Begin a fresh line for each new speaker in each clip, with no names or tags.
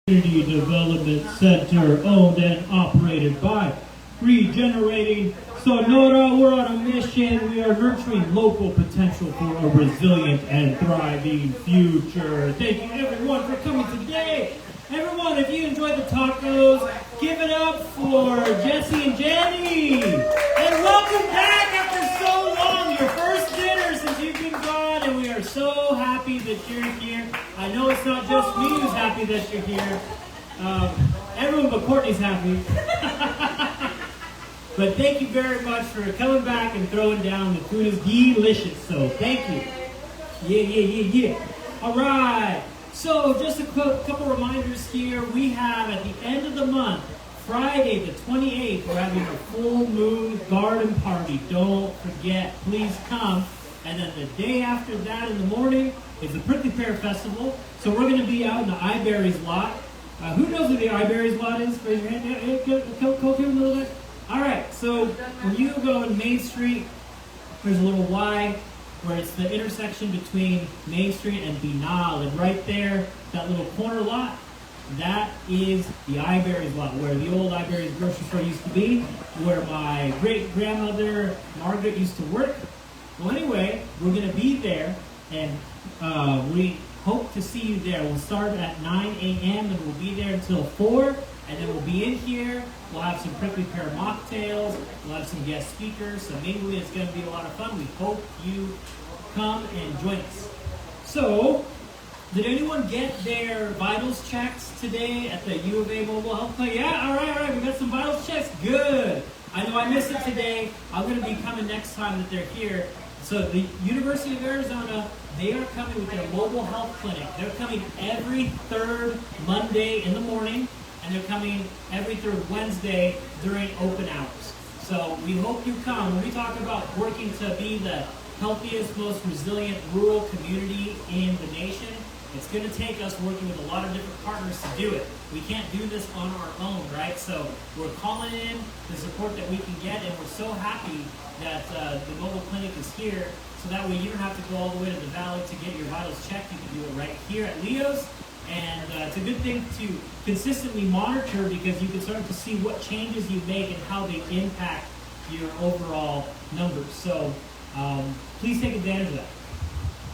Community Development Center, owned and operated by Regenerating Sonora. We're on a mission. We are nurturing local potential for a resilient and thriving future. Thank you everyone for coming today. Everyone, if you enjoyed the tacos, give it up for Jesse and Jenny. And welcome back after so long. Your first dinner since you've been gone, and we are so happy that you're here. I know it's not just me who's happy that you're here. Everyone but Courtney's happy. But thank you very much for coming back and throwing down. The food is delicious, so thank you. Yeah. All right. So just a couple reminders here. We have at the end of the month, Friday the 28th, we're having a full moon garden party. Don't forget, please come. And then the day after that in the morning is the Prickly Pear Festival. So we're going to be out in the iBerries lot. Who knows where the iBerries lot is? Raise your hand. Go here a little bit. All right, so when you go on Main Street, there's a little Y where it's the intersection between Main Street and Binal. And right there, that little corner lot, that is the iBerries lot, where the old iBerries grocery store used to be, where my great-grandmother Margaret used to work. Well, anyway, we're going to be there, and we hope to see you there. We'll start at 9 a.m., and we'll be there until 4, and then we'll be in here. We'll have some prickly pear mocktails. We'll have some guest speakers, so maybe it's going to be a lot of fun. We hope you come and join us. So, did anyone get their vitals checks today at the U of A Mobile Health Clinic? Yeah, all right, we got some vitals checks. Good. I know I missed it today. I'm going to be coming next time that they're here. So the University of Arizona, they are coming with their mobile health clinic. They're coming every third Monday in the morning, and they're coming every third Wednesday during open hours. So we hope you come. When we talk about working to be the healthiest, most resilient rural community in the nation, it's going to take us working with a lot of different partners to do it. We can't do this on our own, right? So we're calling in the support that we can get, and we're so happy that the mobile clinic is here, so that way you don't have to go all the way to the valley to get your vitals checked. You can do it right here at Leo's, and it's a good thing to consistently monitor, because you can start to see what changes you make and how they impact your overall numbers. So please take advantage of that.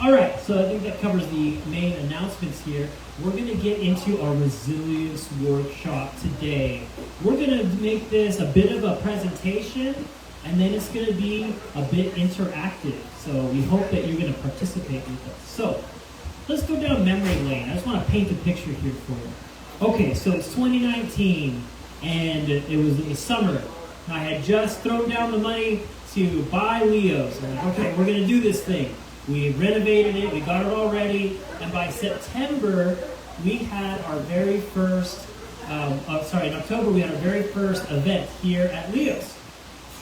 All right, so I think that covers the main announcements here. We're going to get into our resilience workshop today. We're going to make this a bit of a presentation, and then it's going to be a bit interactive. So we hope that you're going to participate with us. So let's go down memory lane. I just want to paint a picture here for you. Okay, so it's 2019, and it was in the summer. I had just thrown down the money to buy Leo's. I'm like, okay, we're going to do this thing. We renovated it, we got it all ready, and by September, we had our very first, in October, we had our very first event here at Leo's.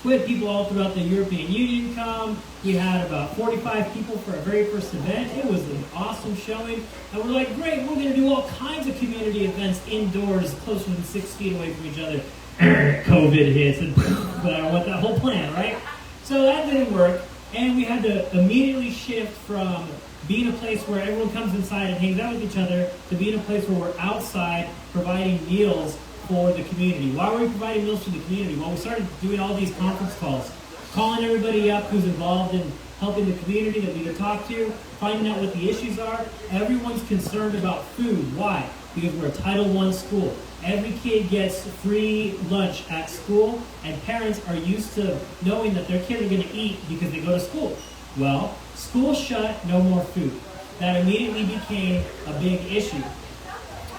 We had people all throughout the European Union come. We had about 45 people for our very first event. It was an awesome showing. And we're like, great, we're going to do all kinds of community events indoors, closer than 6 feet away from each other. COVID hits, and what that whole plan, right? So that didn't work. And we had to immediately shift from being a place where everyone comes inside and hangs out with each other to being a place where we're outside providing meals for the community. Why were we providing meals for the community? Well, we started doing all these conference calls, calling everybody up who's involved in helping the community that we could talk to, finding out what the issues are. Everyone's concerned about food. Why? Because we're a Title I school. Every kid gets free lunch at school, and parents are used to knowing that their kids are going to eat because they go to school. Well, school shut, no more food. That immediately became a big issue.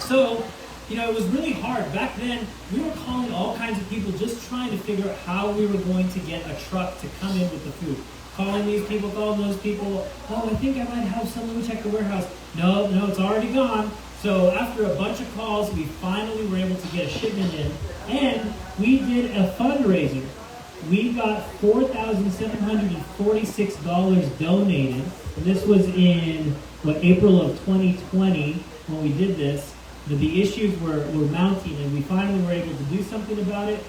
So, it was really hard. Back then, we were calling all kinds of people just trying to figure out how we were going to get a truck to come in with the food. Calling these people, calling those people. Oh, I think I might have someone check the warehouse. No, it's already gone. So after a bunch of calls, we finally were able to get a shipment in, and we did a fundraiser. We got $4,746 donated, and this was in April of 2020 when we did this. The issues were mounting, and we finally were able to do something about it.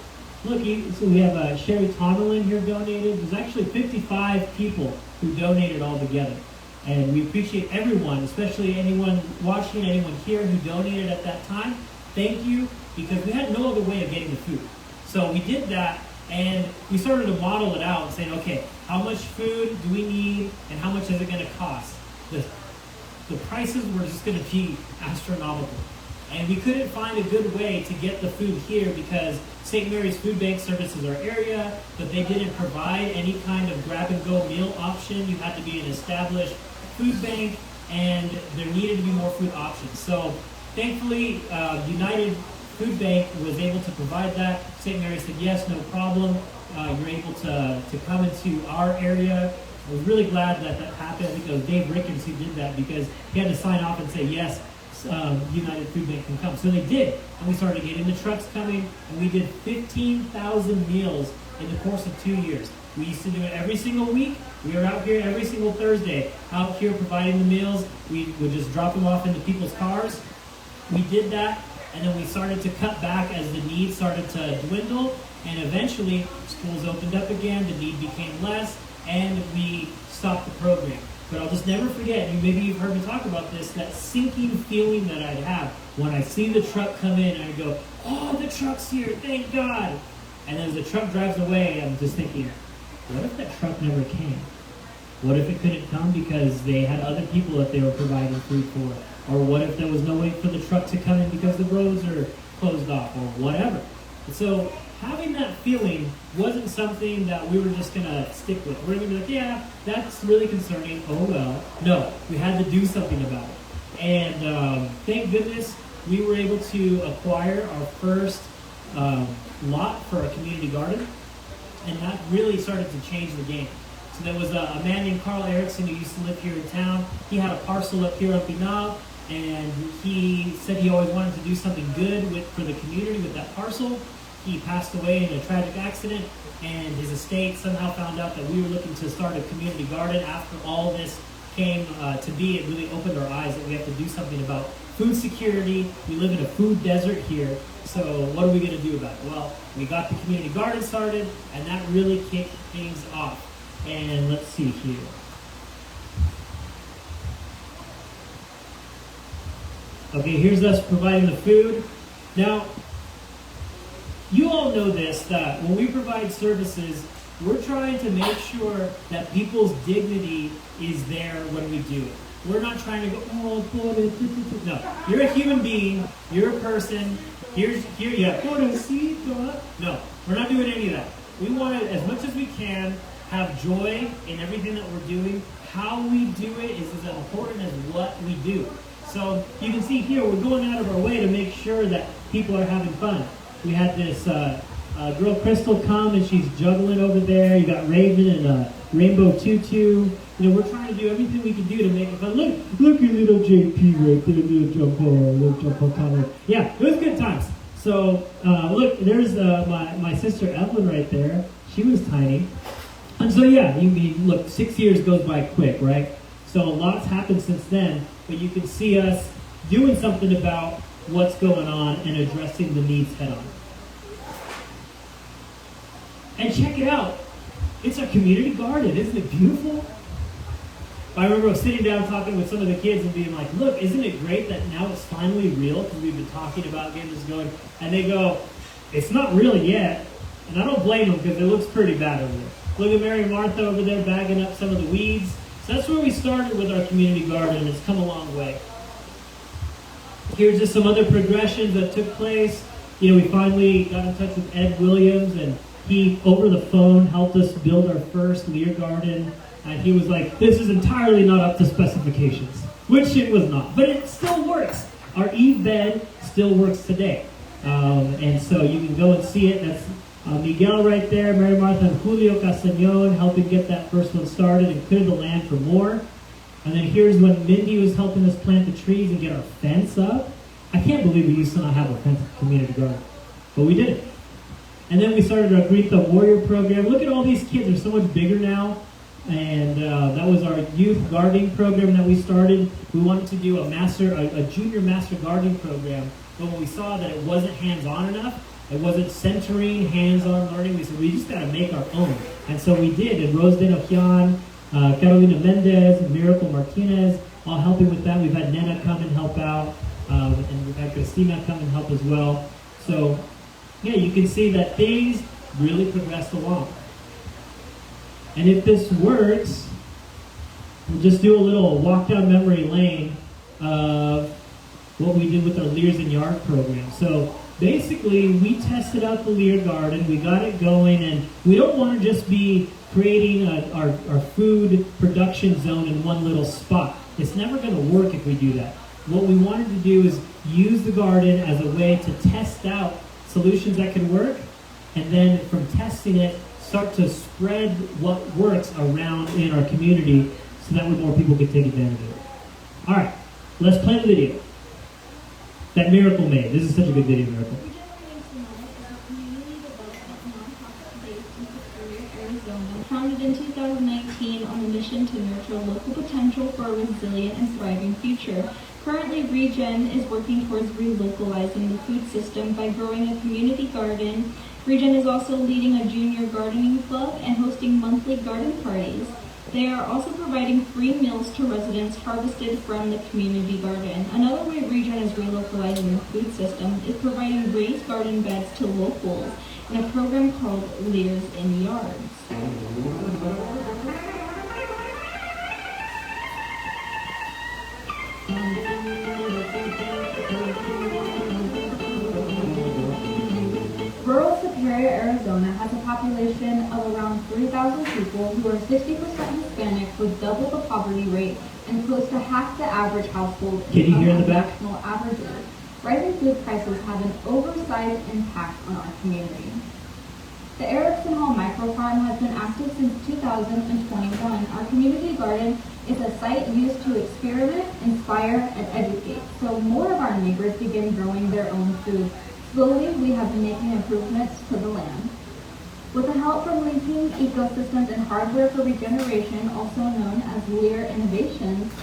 Look, so we have Sherry Tomerlin here donated. There's actually 55 people who donated all together. And we appreciate everyone, especially anyone watching, anyone here who donated at that time. Thank you, because we had no other way of getting the food. So we did that, and we started to model it out and saying, okay, how much food do we need, and how much is it going to cost? The prices were just going to be astronomical. And we couldn't find a good way to get the food here because St. Mary's Food Bank services our area, but they didn't provide any kind of grab-and-go meal option. You had to be an established food bank, and there needed to be more food options. So thankfully, United Food Bank was able to provide that. St. Mary said, yes, no problem. You're able to come into our area. I was really glad that that happened. I think it was Dave Rickens who did that because he had to sign off and say, yes, United Food Bank can come. So they did, and we started getting the trucks coming, and we did 15,000 meals in the course of 2 years. We used to do it every single week. We were out here every single Thursday, out here providing the meals. We would just drop them off into people's cars. We did that, and then we started to cut back as the need started to dwindle, and eventually schools opened up again, the need became less, and we stopped the program. But I'll just never forget, and maybe you've heard me talk about this, that sinking feeling that I'd have when I see the truck come in and I go, oh, the truck's here, thank God. And as the truck drives away, I'm just thinking, what if that truck never came? What if it couldn't come because they had other people that they were providing food for? Or what if there was no way for the truck to come in because the roads are closed off, or whatever? And so having that feeling wasn't something that we were just going to stick with. We're going to be like, yeah, that's really concerning. Oh, well. No, we had to do something about it. And thank goodness we were able to acquire our first lot for a community garden. And that really started to change the game. So there was a man named Carl Erickson who used to live here in town. He had a parcel up here on Pinal, and he said he always wanted to do something good for the community with that parcel. He passed away in a tragic accident, and his estate somehow found out that we were looking to start a community garden. After all this came to be, it really opened our eyes that we have to do something about food security. We live in a food desert here, so what are we going to do about it? Well, we got the community garden started, and that really kicked things off. And let's see here. Okay, here's us providing the food. Now, you all know this, that when we provide services, we're trying to make sure that people's dignity is there when we do it. We're not trying to go, oh, no. You're a human being. You're a person. No, we're not doing any of that. We want to, as much as we can, have joy in everything that we're doing. How we do it is as important as what we do. So you can see here, we're going out of our way to make sure that people are having fun. We had this girl Crystal come, and she's juggling over there. You got Raven and a rainbow tutu. You know, we're trying to do everything we can do to make it fun. Look at little JP right there, little jump on. Yeah, it was good times. So look, there's my sister Evelyn right there. She was tiny. And so yeah, look, 6 years goes by quick, right? So a lot's happened since then, but you can see us doing something about what's going on and addressing the needs head on. And check it out. It's a community garden. Isn't it beautiful? I remember sitting down talking with some of the kids and being like, look, isn't it great that now it's finally real? Because we've been talking about getting this going. And they go, it's not real yet. And I don't blame them because it looks pretty bad over there. Look at Mary and Martha over there bagging up some of the weeds. So that's where we started with our community garden, and it's come a long way. Here's just some other progressions that took place. You know, we finally got in touch with Ed Williams, and he, over the phone, helped us build our first Lear garden. And he was like, this is entirely not up to specifications, which it was not. But it still works. Our Eve bed still works today. And so you can go and see it. That's Miguel right there, Mary Martha and Julio Castañon helping get that first one started and clear the land for more. And then here's when Mindy was helping us plant the trees and get our fence up. I can't believe we used to not have a fence at the community garden, but we did it. And then we started our Greet the Warrior program. Look at all these kids, they're so much bigger now. And that was our youth gardening program that we started. We wanted to do a junior master gardening program, but when we saw that it wasn't hands-on enough, it wasn't centering hands-on learning, we said we just got to make our own. And so we did. And Rose de Nojian Carolina Mendez, Miracle Martinez, all helping with that. We've had Nena come and help out, and we've had Christina come and help as well. So, yeah, you can see that things really progressed along. And if this works, we'll just do a little walk down memory lane of what we did with our Leers in Yard program. So basically, we tested out the Leer garden, we got it going, and we don't want to just be creating our food production zone in one little spot. It's never going to work if we do that. What we wanted to do is use the garden as a way to test out solutions that can work, and then from testing it, start to spread what works around in our community so that way more people can take advantage of it. All right, let's play the video that Miracle made. This is such a good video, Miracle.
Founded in 2019 on a mission to nurture local potential for a resilient and thriving future. Currently, Regen is working towards relocalizing the food system by growing a community garden. Regen is also leading a junior gardening club and hosting monthly garden parties. They are also providing free meals to residents harvested from the community garden. Another way Regen is relocalizing the food system is providing raised garden beds to locals in a program called Leers in Yards. Rural Superior, Arizona has a population of around 3,000 people who are 60% Hispanic with double the poverty rate and close to half the average household
income as
national averages. Rising food prices have an oversized impact on our community. The Erickson Hall Microfarm has been active since 2021. Our community garden is a site used to experiment, inspire, and educate, so more of our neighbors begin growing their own food. Slowly, we have been making improvements to the land. With the help from linking ecosystems and hardware for regeneration, also known as Leer Innovations,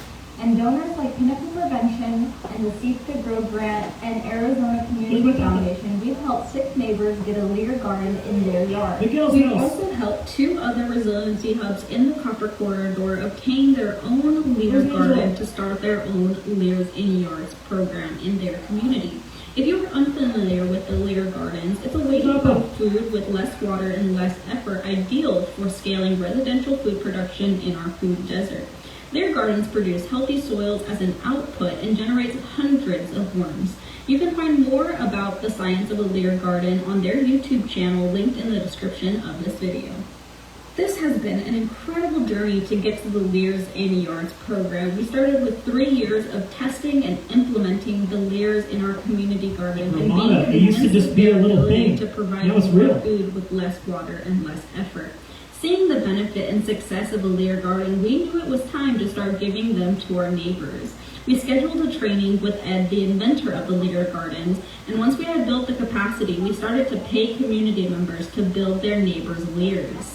and donors like Pinnacle Prevention and the Seeds to Grow Grant and Arizona Community Foundation, we've helped 6 neighbors get a Leer garden in their yard. We've also helped 2 other resiliency hubs in the Copper Corridor obtain their own Leer garden to start their own Leers in Yards program in their community. If you are unfamiliar with the Leer Gardens, it's a way to grow food with less water and less effort, ideal for scaling residential food production in our food desert. Leer Gardens produce healthy soils as an output and generates hundreds of worms. You can find more about the science of a Leer garden on their YouTube channel linked in the description of this video. This has been an incredible journey to get to the Leers in Yards program. We started with 3 years of testing and implementing the Leers in our community garden and being
it used to just be a little thing
to provide
more
food with less water and less effort. Seeing the benefit and success of a Leer garden, we knew it was time to start giving them to our neighbors. We scheduled a training with Ed, the inventor of the Leer Gardens, and once we had built the capacity, we started to pay community members to build their neighbors' Leers.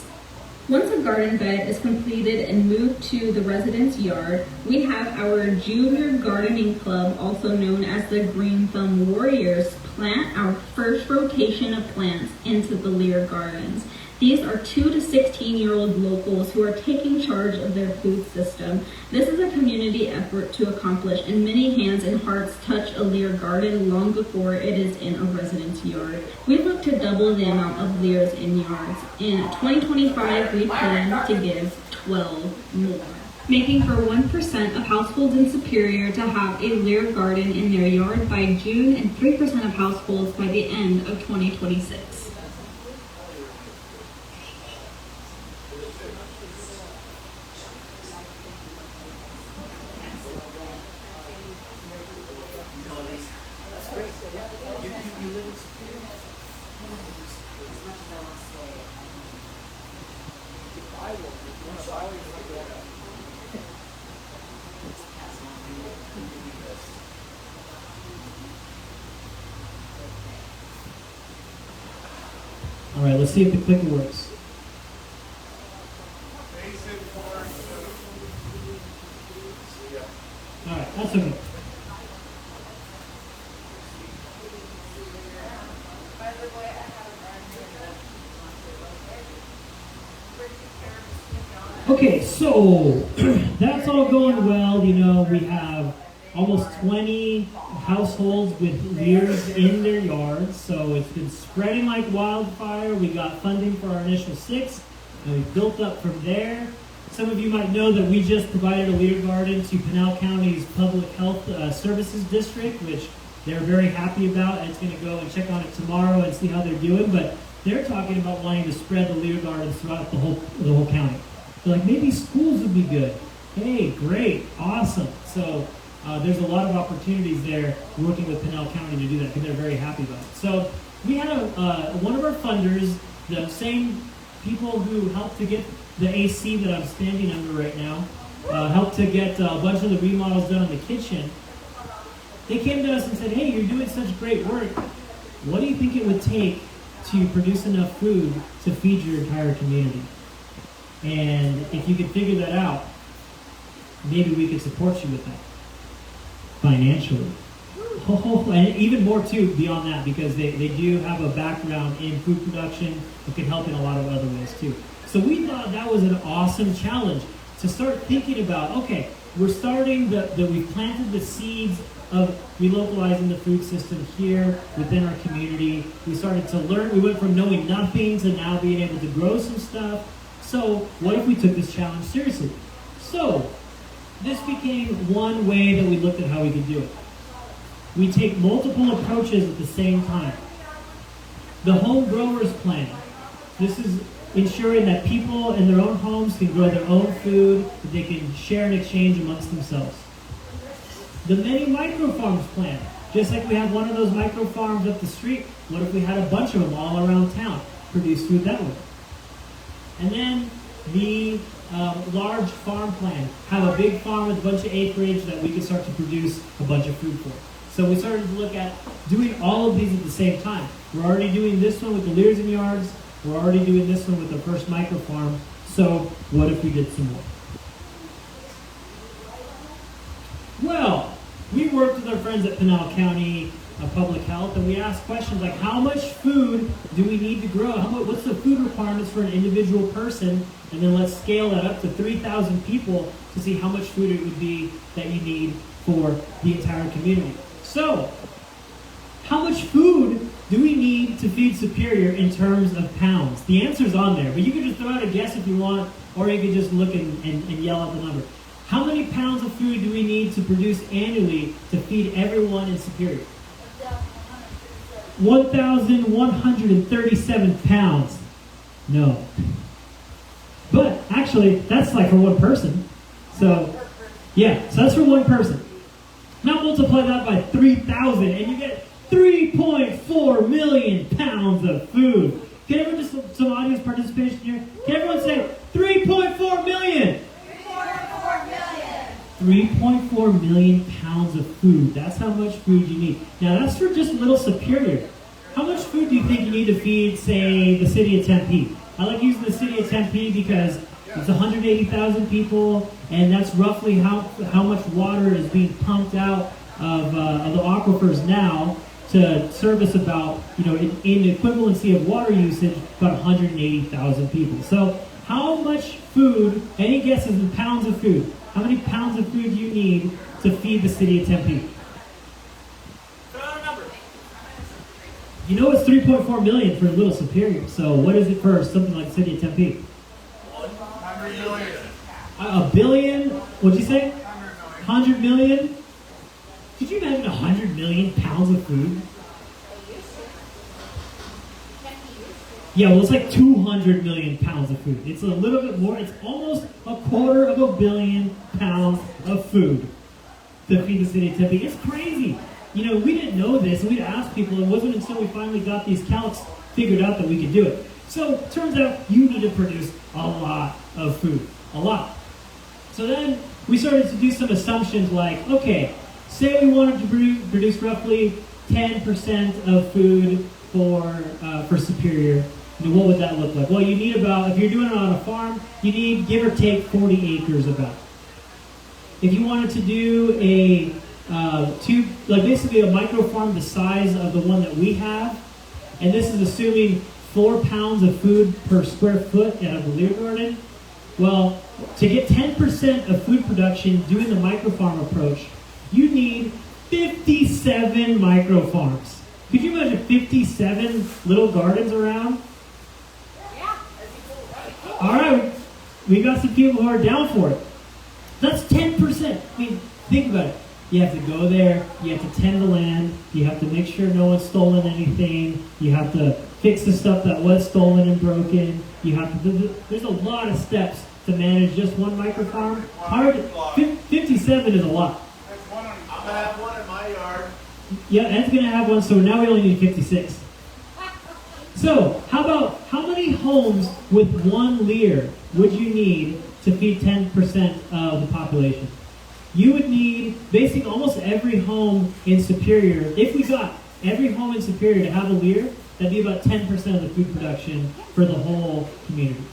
Once a garden bed is completed and moved to the resident's yard, we have our junior gardening club, also known as the Green Thumb Warriors, plant our first rotation of plants into the Leer Gardens. These are 2 to 16-year-old locals who are taking charge of their food system. This is a community effort to accomplish, and many hands and hearts touch a Leer garden long before it is in a resident's yard. We look to double the amount of Leers in yards. In 2025, we plan to give 12 more, making for 1% of households in Superior to have a Leer garden in their yard by June and 3% of households by the end of 2026.
All right, let's see if the clicker works. All right, that's okay. Okay, so that's all going well. You know, we have almost 20 households with LEEiiSH in their yards, so it's been spreading like wildfire. We got funding for our initial 6, and we built up from there. Some of you might know that we just provided a LEEiiSH garden to Pinal County's Public Health Services District, which they're very happy about, and it's going to go and check on it tomorrow and see how they're doing. But they're talking about wanting to spread the LEEiiSH gardens throughout the whole county. They're like, maybe schools would be good. Hey, great, awesome. So there's a lot of opportunities there working with Pinal County to do that, because they're very happy about it. So we had one of our funders, the same people who helped to get the AC that I'm standing under right now, helped to get a bunch of the remodels done in the kitchen. They came to us and said, hey, you're doing such great work. What do you think it would take to produce enough food to feed your entire community? And if you could figure that out, maybe we could support you with that financially. And even more too beyond that, because they do have a background in food production that can help in a lot of other ways too. So we thought that was an awesome challenge to start thinking about, okay, we're starting we've planted the seeds of relocalizing the food system here within our community. We started to learn, we went from knowing nothing to now being able to grow some stuff. So what if we took this challenge seriously? So this became one way that we looked at how we could do it. We take multiple approaches at the same time. The home growers plan. This is ensuring that people in their own homes can grow their own food, that they can share and exchange amongst themselves. The many micro farms plan. Just like we have one of those micro farms up the street, what if we had a bunch of them all around town, produce food that way? And then the large farm plan, have a big farm with a bunch of acreage that we can start to produce a bunch of food for. So we started to look at doing all of these at the same time. We're already doing this one with the LEEiiSH in yards. We're already doing this one with the first micro farm. So what if we did some more? Well, we worked with our friends at Pinal County Public Health, and we asked questions like, how much food do we need to grow? What's the food requirements for an individual person? And then let's scale that up to 3,000 people to see how much food it would be that you need for the entire community. So, how much food do we need to feed Superior in terms of pounds? The answer's on there, but you can just throw out a guess if you want, or you can just look and yell out the number. How many pounds of food do we need to produce annually to feed everyone in Superior? 1,137 pounds. No. But actually, that's like for one person. So, yeah, so that's for one person. Now multiply that by 3,000 and you get 3.4 million pounds of food. Can everyone just, some audience participation here? Can everyone say 3.4 million? 3.4 million pounds of food. That's how much food you need. Now that's for just Little Superior. How much food do you think you need to feed, say, the city of Tempe? I like using the city of Tempe because it's 180,000 people, and that's roughly how much water is being pumped out of the aquifers now to service about, in equivalency of water usage, about 180,000 people. So how much food, any guesses in pounds of food, how many pounds of food do you need to feed the city of Tempe? Throw out a number. You know it's 3.4 million for Little Superior, so what is it for something like the city of Tempe?
100 million.
A billion? What'd you say? 100 million? Could you imagine 100 million pounds of food? Yeah, well, it's like 200 million pounds of food. It's a little bit more. It's almost 250 million pounds of food to feed the city of Tempe. It's crazy. We didn't know this, and we'd ask people. It wasn't until we finally got these calcs figured out that we could do it. So it turns out you need to produce a lot of food. A lot. So then we started to do some assumptions like, okay, say we wanted to produce roughly 10% of food for Superior. What would that look like? Well, you need about, if you're doing it on a farm, you need, give or take, 40 acres about. If you wanted to do basically a micro farm the size of the one that we have, and this is assuming 4 pounds of food per square foot out of the LEEiiSH garden, Well, to get 10% of food production doing the microfarm approach, you need 57 microfarms. Could you imagine 57 little gardens around?
Yeah.
All right, we got some people who are down for it. That's 10%. I mean, think about it. You have to go there, you have to tend the land, you have to make sure no one's stolen anything, you have to fix the stuff that was stolen and broken, you have to, there's a lot of steps to manage just one microfarm. 57 is a lot.
I'm going to have one in my yard.
Yeah, Ed's going to have one, so now we only need 56. So, how many homes with one leer would you need to feed 10% of the population? You would need basically almost every home in Superior. If we got every home in Superior to have a leer, that'd be about 10% of the food production for the whole community.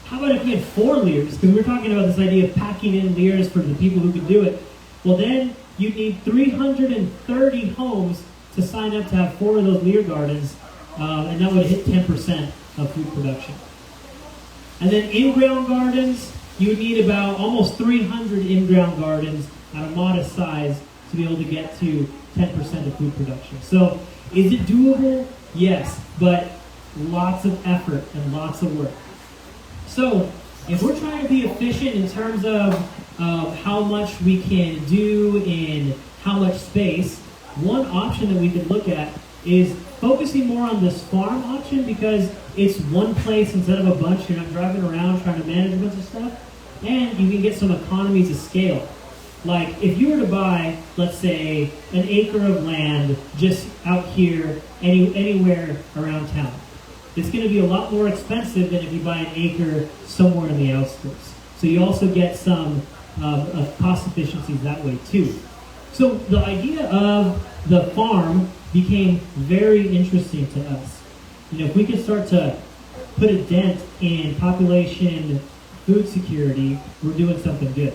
How about if we had 4 leers? Because we're talking about this idea of packing in leers for the people who can do it. Well, then you'd need 330 homes to sign up to have 4 of those leer gardens, and that would hit 10% of food production. And then in-ground gardens, you would need about almost 300 in-ground gardens at a modest size to be able to get to 10% of food production. So, is it doable? Yes, but lots of effort and lots of work. So, if we're trying to be efficient in terms of how much we can do in how much space, one option that we could look at is focusing more on this farm option because it's one place instead of a bunch. You're not driving around trying to manage a bunch of stuff. And you can get some economies of scale. Like if you were to buy, let's say, an acre of land just out here, anywhere around town, it's going to be a lot more expensive than if you buy an acre somewhere in the outskirts. So you also get some cost efficiencies that way too. So the idea of the farm became very interesting to us. You know, if we could start to put a dent in population food security, we're doing something good.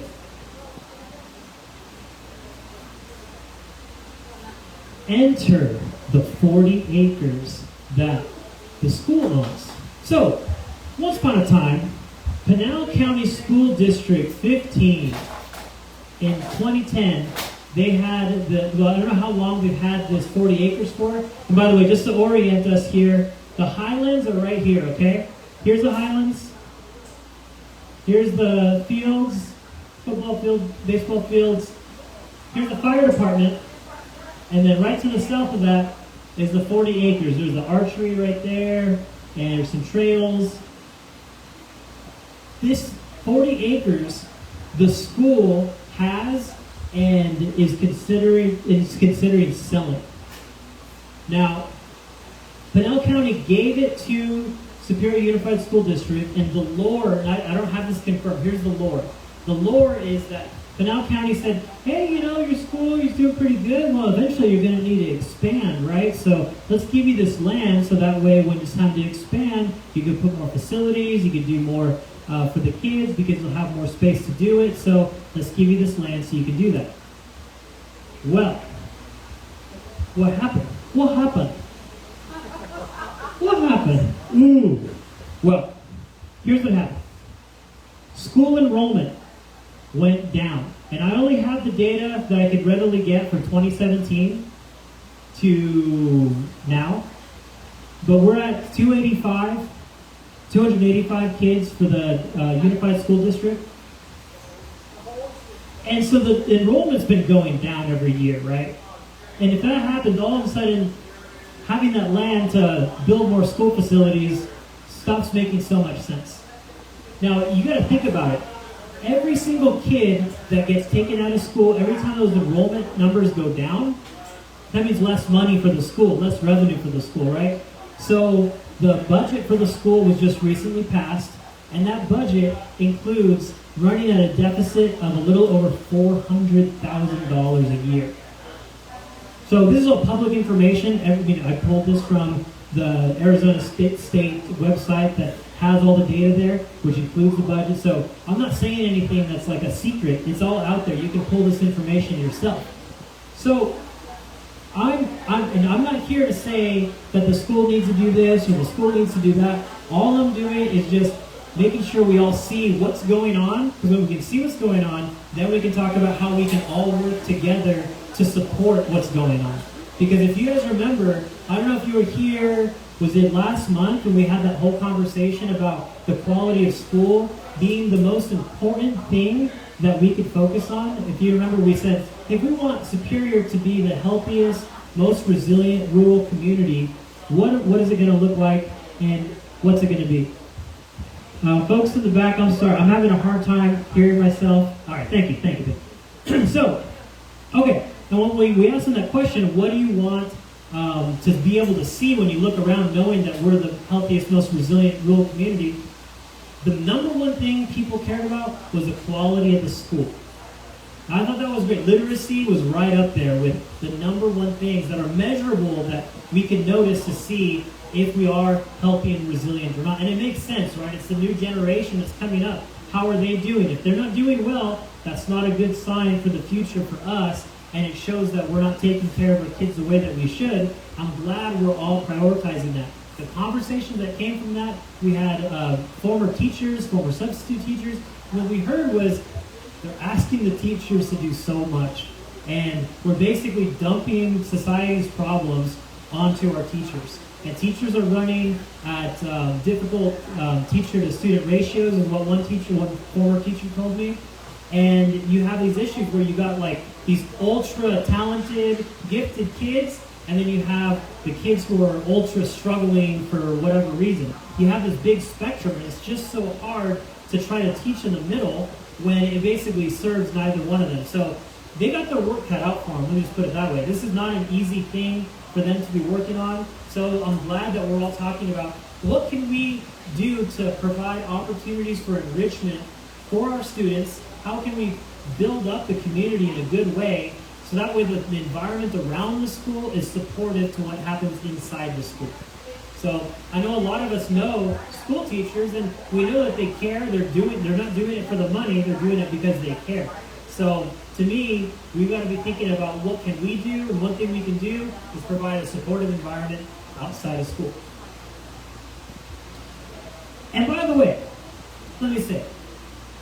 Enter the 40 acres that the school owns. So, once upon a time, Pinal County School District 15 in 2010, they had well, I don't know how long they've had this 40 acres for. And by the way, just to orient us here, the highlands are right here, okay? Here's the highlands. Here's the fields, football field, baseball fields. Here's the fire department. And then right to the south of that is the 40 acres. There's the archery right there, and there's some trails. This 40 acres, the school has and is considering selling. Now, Pinal County gave it to Superior Unified School District, and the lore, I don't have this confirmed, here's the lore. The lore is that Pinal County said, hey, you know, your school, you're doing pretty good. Well, eventually you're going to need to expand, right? So let's give you this land so that way when it's time to expand, you can put more facilities, you can do more for the kids because you'll have more space to do it. So let's give you this land so you can do that. Well, what happened? What happened? What happened? Ooh. Well, here's what happened. School enrollment went down. And I only have the data that I could readily get from 2017 to now. But we're at 285 kids for the Unified School District. And so the enrollment's been going down every year, right? And if that happens, all of a sudden, having that land to build more school facilities stops making so much sense. Now, you got to think about it. Every single kid that gets taken out of school, every time those enrollment numbers go down, that means less money for the school, less revenue for the school, right? So the budget for the school was just recently passed, and that budget includes running at a deficit of a little over $400,000 a year. So this is all public information. I pulled this from the Arizona State website that has all the data there, which includes the budget. So I'm not saying anything that's like a secret. It's all out there. You can pull this information yourself. So I'm not here to say that the school needs to do this or the school needs to do that. All I'm doing is just making sure we all see what's going on, because when we can see what's going on, then we can talk about how we can all work together to support what's going on. Because if you guys remember, I don't know if you were here, was it last month when we had that whole conversation about the quality of school being the most important thing that we could focus on? If you remember, we said, if we want Superior to be the healthiest, most resilient rural community, what is it going to look like and what's it going to be? Folks in the back, I'm sorry, I'm having a hard time hearing myself. All right, thank you. So, okay, and when we asked them that question, what do you want to be able to see when you look around knowing that we're the healthiest, most resilient rural community? The number one thing people cared about was the quality of the school. I thought that was great. Literacy was right up there with the number one things that are measurable that we can notice to see if we are healthy and resilient or not. And it makes sense, right? It's the new generation that's coming up. How are they doing? If they're not doing well, that's not a good sign for the future for us, and it shows that we're not taking care of our kids the way that we should. I'm glad we're all prioritizing that. The conversations that came from that, we had former teachers, former substitute teachers. What we heard was they're asking the teachers to do so much, and we're basically dumping society's problems onto our teachers. And teachers are running at difficult teacher-to-student ratios, is what one former teacher told me. And you have these issues where you got like these ultra-talented, gifted kids, and then you have the kids who are ultra-struggling for whatever reason. You have this big spectrum, and it's just so hard to try to teach in the middle when it basically serves neither one of them. So they got their work cut out for them, let me just put it that way. This is not an easy thing for them to be working on. So I'm glad that we're all talking about what can we do to provide opportunities for enrichment for our students. How can we build up the community in a good way so that way the environment around the school is supportive to what happens inside the school. So I know a lot of us know school teachers, and we know that they care. They're not doing it for the money, they're doing it because they care. So to me, we've got to be thinking about what can we do, and one thing we can do is provide a supportive environment outside of school. And by the way, let me say,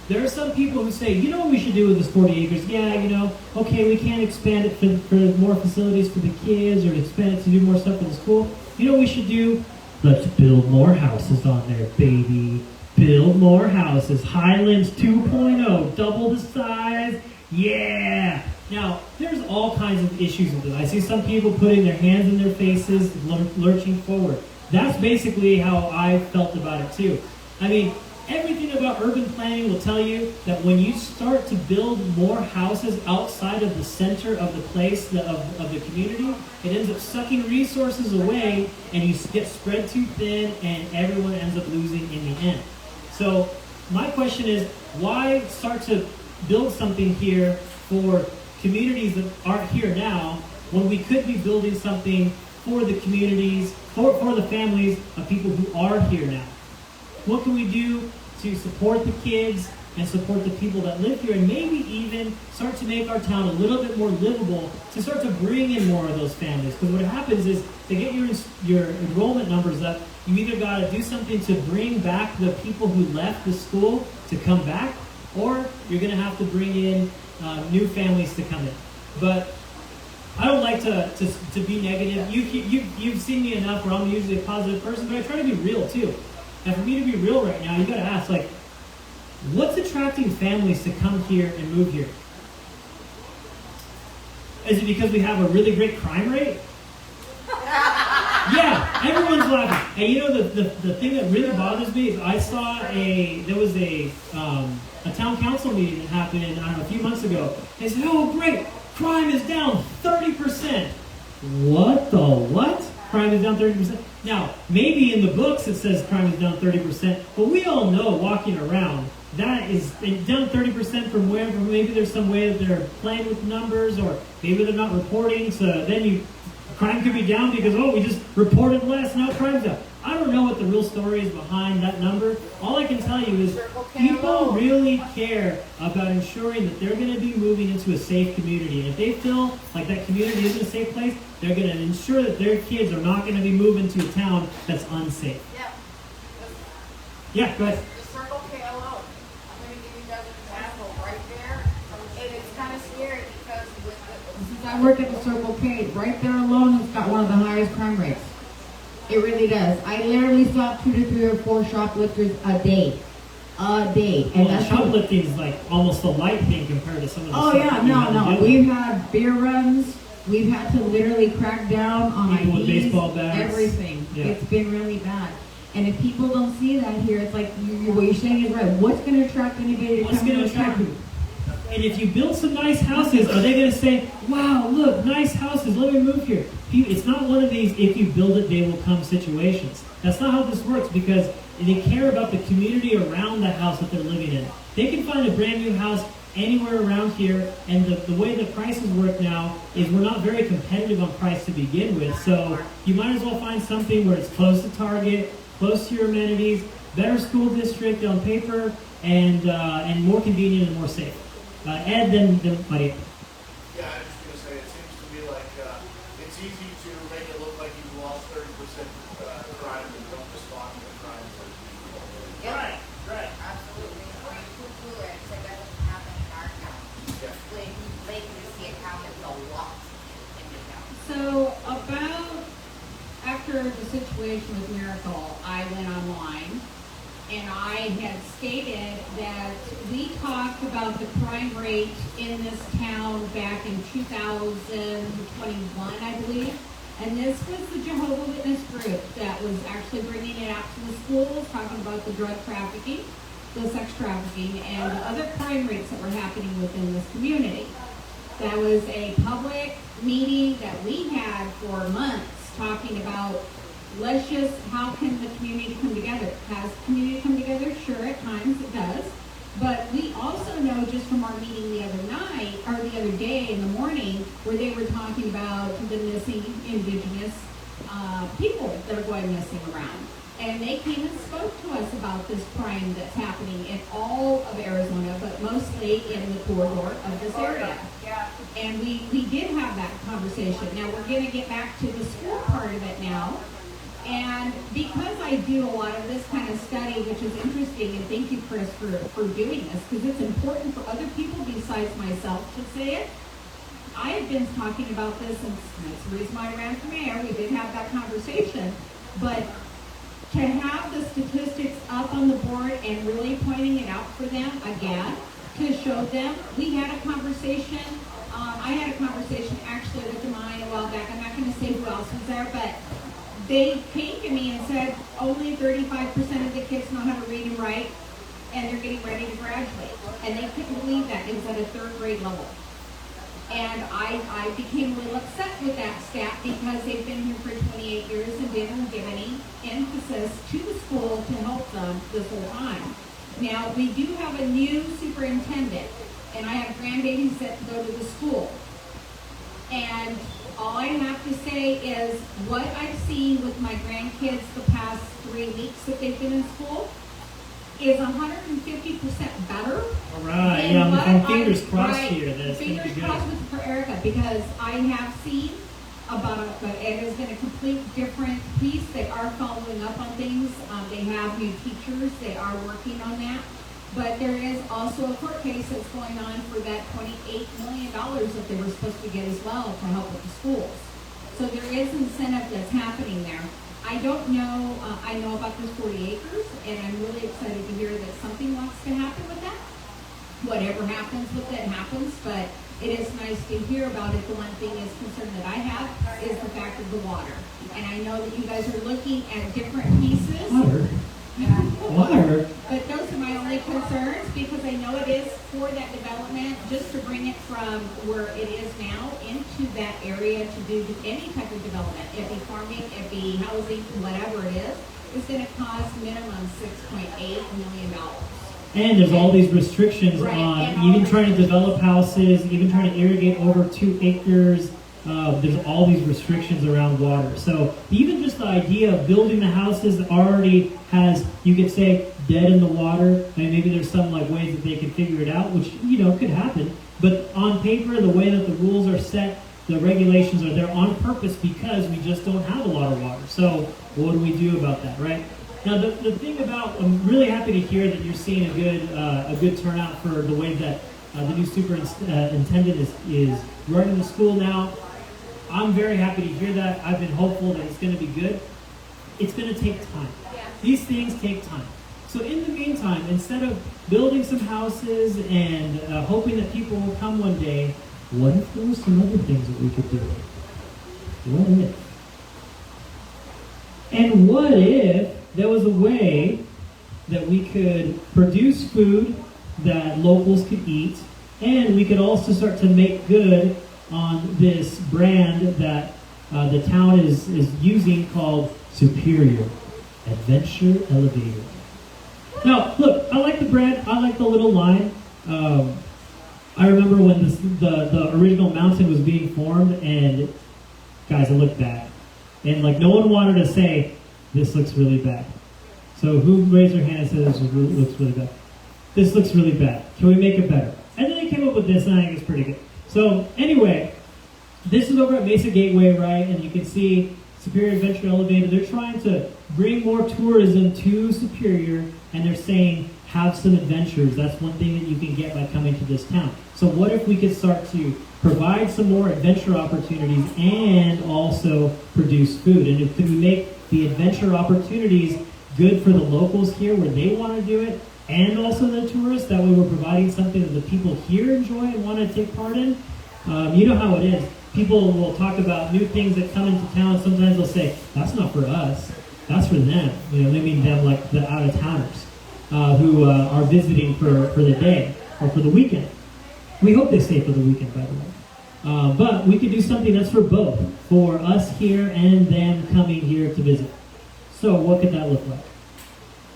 there are some people who say, you know what we should do with this 40 acres? Yeah, okay, we can't expand it for more facilities for the kids or expand it to do more stuff for the school. You know what we should do? Let's build more houses on there, baby. Build more houses. Highlands 2.0, double the size. Yeah! Now, there's all kinds of issues with this. I see some people putting their hands in their faces, lurching forward. That's basically how I felt about it too. I mean, everything about urban planning will tell you that when you start to build more houses outside of the center of the place, of the community, it ends up sucking resources away, and you get spread too thin, and everyone ends up losing in the end. So my question is, why start to build something here for communities that aren't here now when we could be building something for the communities, for the families of people who are here now? What can we do to support the kids and support the people that live here, and maybe even start to make our town a little bit more livable, to start to bring in more of those families? Because what happens is, to get your enrollment numbers up, you either got to do something to bring back the people who left the school to come back, or you're going to have to bring in new families to come in. But I don't like to be negative. You've seen me enough where I'm usually a positive person, but I try to be real too. And for me to be real right now, you got to ask, like, what's attracting families to come here and move here? Is it because we have a really great crime rate? Yeah, everyone's laughing. And the thing that really bothers me is I saw there was a town council meeting that happened a few months ago. They said, oh great, crime is down 30%. What the what? Crime is down 30%. Now, maybe in the books it says crime is down 30%, but we all know walking around that is down 30% from where? From maybe there's some way that they're playing with numbers, or maybe they're not reporting, so then crime could be down because, we just reported less, now crime's down. I don't know what the real story is behind that number. All I can tell you is people really care about ensuring that they're going to be moving into a safe community. And if they feel like that community isn't a safe place, they're going to ensure that their kids are not going to be moving to a town that's unsafe.
Yeah.
Yeah, go ahead.
Just circle I work at the Circle K. Right there alone, it's got one of the highest crime rates. It really does. I literally stop 2 to 3 or 4 shoplifters a day. A day. And
well, shoplifting is like almost a light thing compared to some of the
oh
stuff
yeah,
that you have to
no.
do.
We've had beer runs. We've had to literally crack down on
people with
IDs,
baseball bats.
everything.
Yeah.
It's been really bad. And if people don't see that here, it's like what you're saying is right. What's going to attract anybody to
What's
come
going to
and
attract
you?
you? And if you build some nice houses, are they going to say, wow, look, nice houses, let me move here? It's not one of these, if you build it, they will come situations. That's not how this works, because they care about the community around the house that they're living in. They can find a brand new house anywhere around here, and the way the prices work now is we're not very competitive on price to begin with, so you might as well find something where it's close to Target, close to your amenities, better school district on paper, and more convenient and more safe. Ed, then Maria.
Yeah, I was just going to say, it seems to me like it's easy to make it look like you've lost 30% crime and don't respond to the crime.
Right.
Absolutely. Or you poo-poo it, so that doesn't happen in our town.
Yeah.
When they can see a town that's a lot in the town.
So about after the situation with Miracle, I went online and I had stated that we talked about the crime rate in this town back in 2021, I believe. And this was the Jehovah's Witness group that was actually bringing it out to the schools, talking about the drug trafficking, the sex trafficking, and the other crime rates that were happening within this community. That was a public meeting that we had for months talking about let's just, how can the community come together? Has the community come together? Sure, at times it does. But we also know just from our meeting the other night, or the other day in the morning, where they were talking about the missing indigenous people that are going missing around. And they came and spoke to us about this crime that's happening in all of Arizona, but mostly in the corridor of this area.
Yeah.
And we did have that conversation. Now we're going to get back to the school part of it now. And because I do a lot of this kind of study, which is interesting, and thank you, Chris, for doing this, because it's important for other people besides myself to say it. I have been talking about this, and that's the reason why I ran for mayor. We did have that conversation. But to have the statistics up on the board and really pointing it out for them again, to show them, we had a conversation. I had a conversation actually with mine a while back. I'm not going to say who else was there, but they came to me and said only 35% of the kids know how to read and write, and they're getting ready to graduate. And they couldn't believe that. It was at a 3rd grade level. And I became a little upset with that stat because they've been here for 28 years and didn't give any emphasis to the school to help them this whole time. Now, we do have a new superintendent, and I have grandbabies that go to the school. And all I have to say is what I've seen with my grandkids the past 3 weeks that they've been in school is 150% better.
All right, yeah, I'm fingers crossed here that it's going to be
Fingers
good.
crossed for Erica, because I have seen but it has been a complete different piece. They are following up on things. They have new teachers. They are working on that. But there is also a court case that's going on for that $28 million that they were supposed to get as well to help with the schools. So there is incentive that's happening there. I don't know, I know about this 40 acres, and I'm really excited to hear that something wants to happen with that. Whatever happens with it happens, but it is nice to hear about it. The one thing is concern that I have is the fact of the water. And I know that you guys are looking at different pieces.
Water.
But those are my only concerns, because I know it is for that development, just to bring it from where it is now into that area to do any type of development. It be farming, it be housing, whatever it is going to cost minimum $6.8 million.
And there's all these restrictions
Right,
on
and
even
all
trying to develop houses, even trying to irrigate over 2 acres. There's all these restrictions around water. So even just the idea of building the houses already has, you could say, dead in the water. I mean, maybe there's some like ways that they can figure it out, which, could happen. But on paper, the way that the rules are set, the regulations are there on purpose because we just don't have a lot of water. So what do we do about that, right? Now, the thing about, I'm really happy to hear that you're seeing a good turnout for the way that The new superintendent is running the school now. I'm very happy to hear that. I've been hopeful that it's going to be good. It's going to take time. These things take time. So in the meantime, instead of building some houses and hoping that people will come one day, what if there were some other things that we could do? What if? And what if there was a way that we could produce food that locals could eat, and we could also start to make good on this brand that the town is using called Superior Adventure Elevator. Now, look, I like the brand. I like the little line. I remember when the original mountain was being formed, and guys, it looked bad. And like no one wanted to say, this looks really bad. So who raised their hand and said this looks really bad? This looks really bad. Can we make it better? And then they came up with this, and I think it's pretty good. So anyway, this is over at Mesa Gateway, right? And you can see Superior Adventure Elevator. They're trying to bring more tourism to Superior, and they're saying have some adventures. That's one thing that you can get by coming to this town. So what if we could start to provide some more adventure opportunities and also produce food? And if could we make the adventure opportunities good for the locals here where they want to do it, and also the tourists? That way we're providing something that the people here enjoy and want to take part in. You know how it is. People will talk about new things that come into town. Sometimes they'll say, that's not for us, that's for them. You know, they mean them like the out-of-towners who are visiting for the day or for the weekend. We hope they stay for the weekend, by the way. But we could do something that's for both, for us here and them coming here to visit. So what could that look like?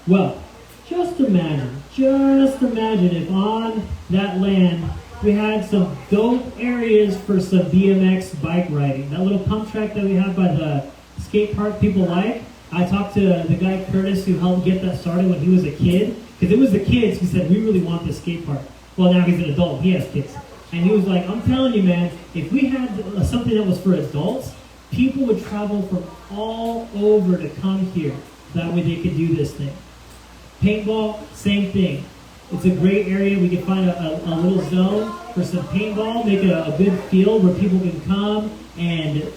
Well, just imagine if on that land we had some dope areas for some BMX bike riding. That little pump track that we have by the skate park people like. I talked to the guy Curtis who helped get that started when he was a kid. Because it was the kids who said, we really want this skate park. Well, now he's an adult. He has kids. And he was like, I'm telling you, man, if we had something that was for adults, people would travel from all over to come here. That way they could do this thing. Paintball, same thing. It's a great area. We can find a little zone for some paintball, make it a good field where people can come and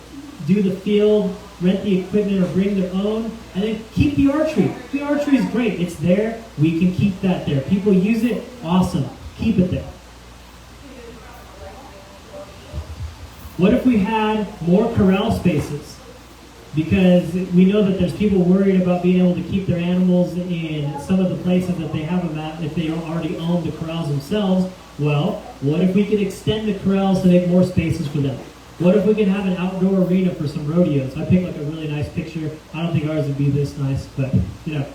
do the field, rent the equipment or bring their own, and then keep the archery. The archery is great. It's there. We can keep that there. People use it. Awesome. Keep it there. What if we had more corral spaces? Because we know that there's people worried about being able to keep their animals in some of the places that they have them at if they don't already own the corrals themselves. Well, what if we could extend the corrals to make more spaces for them? What if we could have an outdoor arena for some rodeos? I picked like a really nice picture. I don't think ours would be this nice, but you know.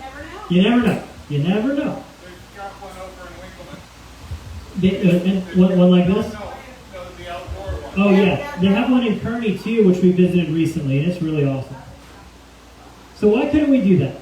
You never know. You never know.
They've got one over in Winkleman.
One like this?
No, the outdoor one.
Oh yeah, they have one in Kearney too, which we visited recently, and it's really awesome. So why couldn't we do that?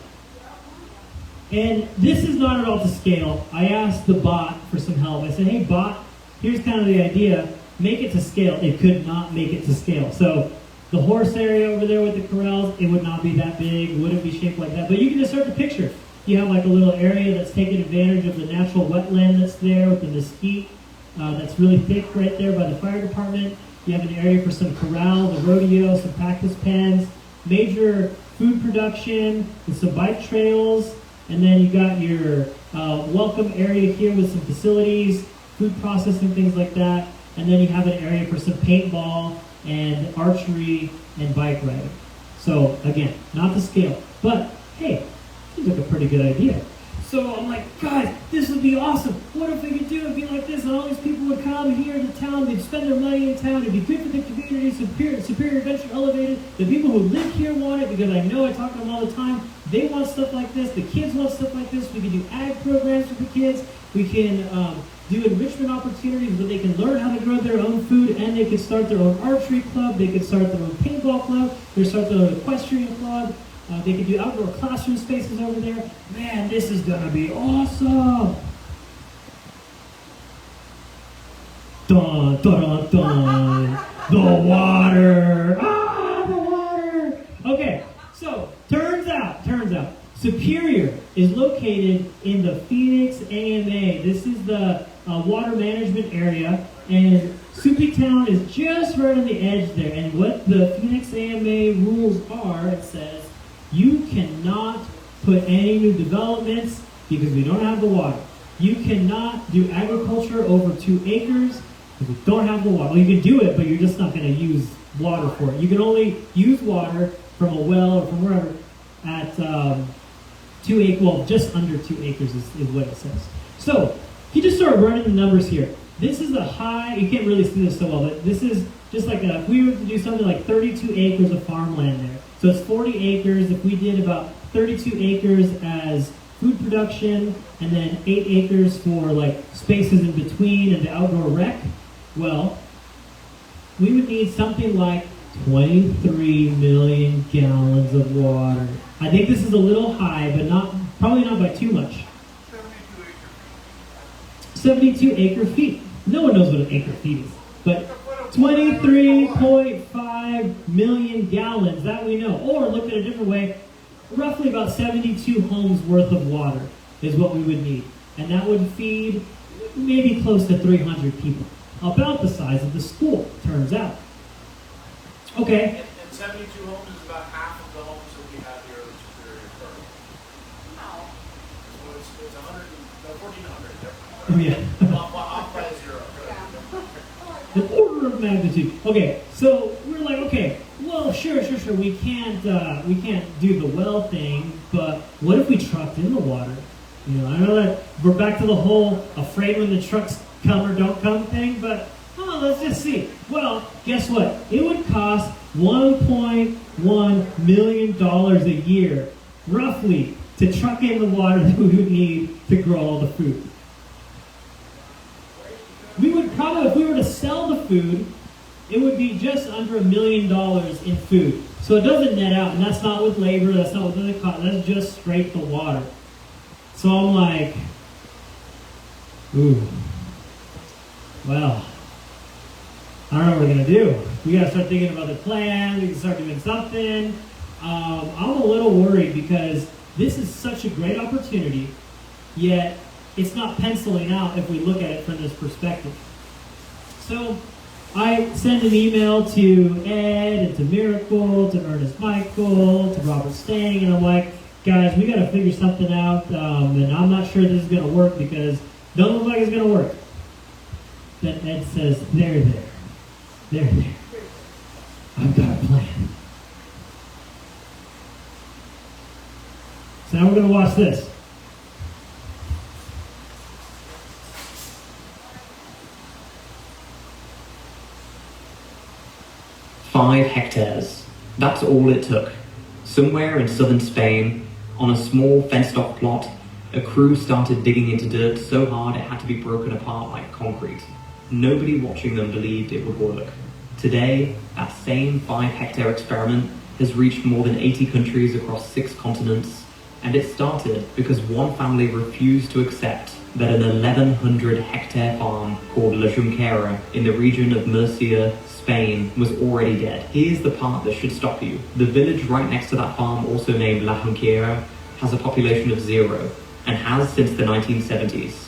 And this is not at all to scale. I asked the bot for some help. I said, hey bot, here's kind of the idea. Make it to scale. It could not make it to scale. So the horse area over there with the corrals, it would not be that big, wouldn't be shaped like that. But you can just start the picture. You have like a little area that's taking advantage of the natural wetland that's there with the mesquite that's really thick right there by the fire department. You have an area for some corral, the rodeo, some practice pens, major food production with some bike trails, and then you got your welcome area here with some facilities, food processing, things like that. And then you have an area for some paintball and archery and bike riding. So again, not to scale, but hey, seems like a pretty good idea. So I'm like, guys, this would be awesome. What if we could do it, be like this, and all these people would come here to town, they'd spend their money in town, it'd be good for the community, Superior Adventure Elevated. The people who live here want it, because I know I talk to them all the time. They want stuff like this. The kids want stuff like this. We can do ag programs for the kids. We can do enrichment opportunities where they can learn how to grow their own food, and they can start their own archery club. They can start their own paintball club. They can start their own equestrian club. They can do outdoor classroom spaces over there. Man, this is going to be awesome. Dun, dun, dun, dun. The water. Ah, the water. Okay, so turns out, Superior is located in the Phoenix AMA. This is the water management area, and Soupy Town is just right on the edge there. And what the Phoenix AMA rules are, it says, you cannot put any new developments because we don't have the water. You cannot do agriculture over 2 acres because we don't have the water. Well, you can do it, but you're just not going to use water for it. You can only use water from a well or from wherever at 2 acres, well, just under 2 acres is what it says. So, you just start running the numbers here. This is a high, you can't really see this so well, but this is just like if we were to do something like 32 acres of farmland there. So it's 40 acres. If we did about 32 acres as food production, and then 8 acres for like spaces in between and the outdoor rec, well, we would need something like 23 million gallons of water. I think this is a little high, but probably not by too much. 72 acre feet. No one knows what an acre feet is, but 23.5 million gallons, that we know. Or look at a different way, roughly about 72 homes worth of water is what we would need. And that would feed maybe close to 300 people. About the size of the school, turns out. Okay.
And 72 homes is about half of the homes that we have here in Superior currently.
Wow.
So it's 1,400.
Oh, yeah.
Off by 0.
The order of magnitude. Okay, so we're like, okay, well, sure. We can't do the well thing, but what if we trucked in the water? You know, I know that we're back to the whole afraid when the trucks come or don't come thing, but let's just see. Well, guess what? It would cost $1.1 million a year, roughly, to truck in the water that we would need to grow all the food. We would probably, if we were to sell the food, it would be just under $1 million in food. So it doesn't net out, and that's not with labor, that's not with the cost, that's just straight the water. So I'm like, ooh, well, I don't know what we're going to do. We got to start thinking of other plans, we can start doing something. I'm a little worried because this is such a great opportunity, yet it's not penciling out if we look at it from this perspective. So I send an email to Ed and to Miracle, to Ernest Michael, to Robert Stang, and I'm like, guys, we got to figure something out, and I'm not sure this is going to work because it doesn't look like it's going to work. Then Ed says, there. I've got a plan. So now we're going to watch this.
Five hectares. That's all it took. Somewhere in southern Spain, on a small fenced-off plot, a crew started digging into dirt so hard it had to be broken apart like concrete. Nobody watching them believed it would work. Today, that same 5-hectare experiment has reached more than 80 countries across 6 continents, and it started because one family refused to accept that an 1,100-hectare farm called La Junquera in the region of Murcia, Spain, was already dead. Here's the part that should stop you. The village right next to that farm, also named La Junquera, has a population of 0, and has since the 1970s.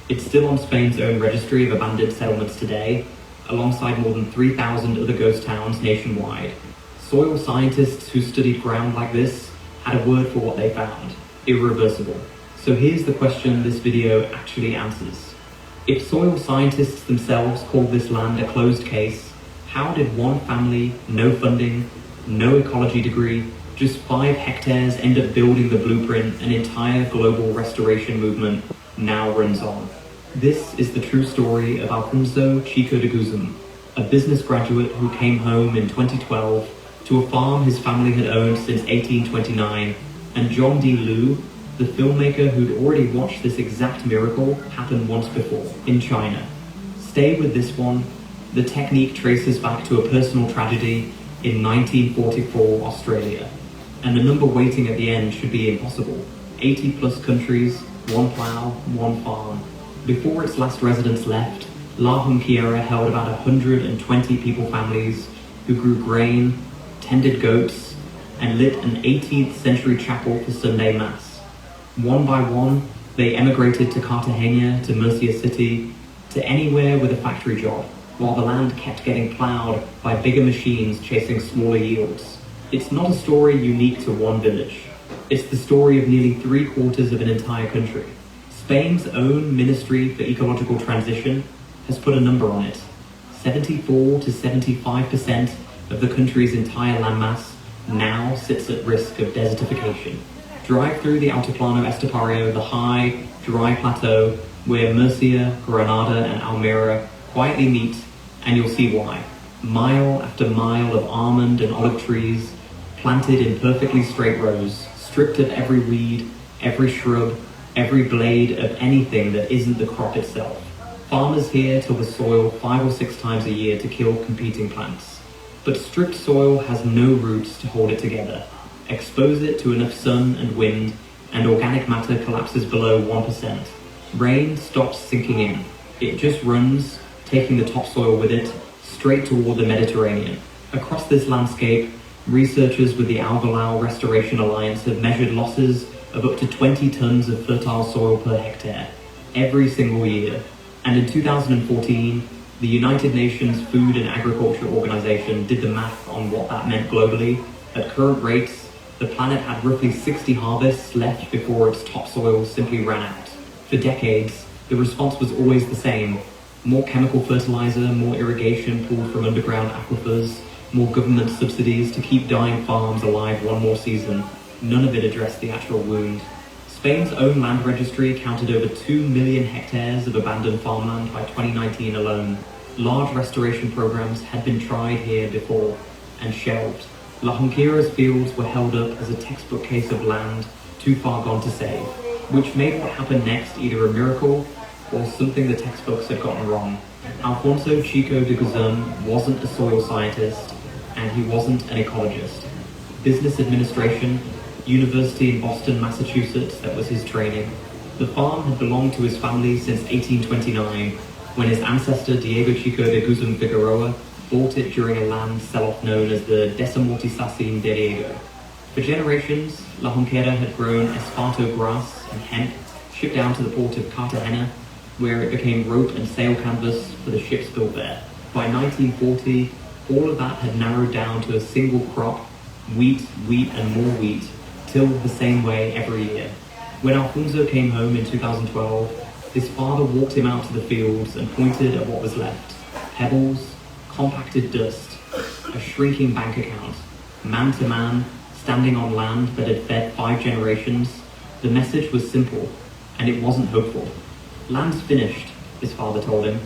It's still on Spain's own registry of abandoned settlements today, alongside more than 3,000 other ghost towns nationwide. Soil scientists who studied ground like this had a word for what they found: irreversible. So here's the question this video actually answers. If soil scientists themselves called this land a closed case, how did one family, no funding, no ecology degree, just 5 hectares end up building the blueprint an entire global restoration movement now runs on? This is the true story of Alfonso Chico de Guzman, a business graduate who came home in 2012 to a farm his family had owned since 1829, and John D. Liu, the filmmaker who'd already watched this exact miracle happen once before, in China. Stay with this one. The technique traces back to a personal tragedy in 1944 Australia, and the number waiting at the end should be impossible. 80 plus countries, 1 plough, 1 farm. Before its last residents left, La Junquera held about 120 people families who grew grain, tended goats, and lit an 18th century chapel for Sunday Mass. One by one, they emigrated to Cartagena, to Murcia City, to anywhere with a factory job, while the land kept getting ploughed by bigger machines chasing smaller yields. It's not a story unique to one village. It's the story of nearly 3/4 of an entire country. Spain's own Ministry for Ecological Transition has put a number on it. 74 to 75% of the country's entire landmass now sits at risk of desertification. Drive through the Altiplano Estepario, the high, dry plateau where Murcia, Granada and Almeria quietly meet, and you'll see why. Mile after mile of almond and olive trees planted in perfectly straight rows, stripped of every weed, every shrub, every blade of anything that isn't the crop itself. Farmers here till the soil 5 or 6 times a year to kill competing plants. But stripped soil has no roots to hold it together. Expose it to enough sun and wind, and organic matter collapses below 1%. Rain stops sinking in. It just runs, taking the topsoil with it, straight toward the Mediterranean. Across this landscape, researchers with the Algalao Restoration Alliance have measured losses of up to 20 tons of fertile soil per hectare, every single year. And in 2014, the United Nations Food and Agriculture Organization did the math on what that meant globally. At current rates, the planet had roughly 60 harvests left before its topsoil simply ran out. For decades, the response was always the same. More chemical fertilizer, more irrigation pulled from underground aquifers, more government subsidies to keep dying farms alive one more season. None of it addressed the actual wound. Spain's own land registry counted over 2 million hectares of abandoned farmland by 2019 alone. Large restoration programs had been tried here before and shelved. La Jonquera's fields were held up as a textbook case of land too far gone to save, which made what happened next either a miracle or something the textbooks had gotten wrong. Alfonso Chico de Guzman wasn't a soil scientist, and he wasn't an ecologist. Business administration, University in Boston, Massachusetts, that was his training. The farm had belonged to his family since 1829, when his ancestor Diego Chico de Guzman Figueroa bought it during a land sell-off known as the Desamortización de Diego. For generations, La Jonquera had grown esparto grass and hemp, shipped down to the port of Cartagena, where it became rope and sail canvas for the ships built there. By 1940, all of that had narrowed down to a single crop, wheat, wheat and more wheat, tilled the same way every year. When Alfonso came home in 2012, his father walked him out to the fields and pointed at what was left. Pebbles, compacted dust, a shrinking bank account, man to man, standing on land that had fed 5 generations. The message was simple, and it wasn't hopeful. Land's finished, his father told him.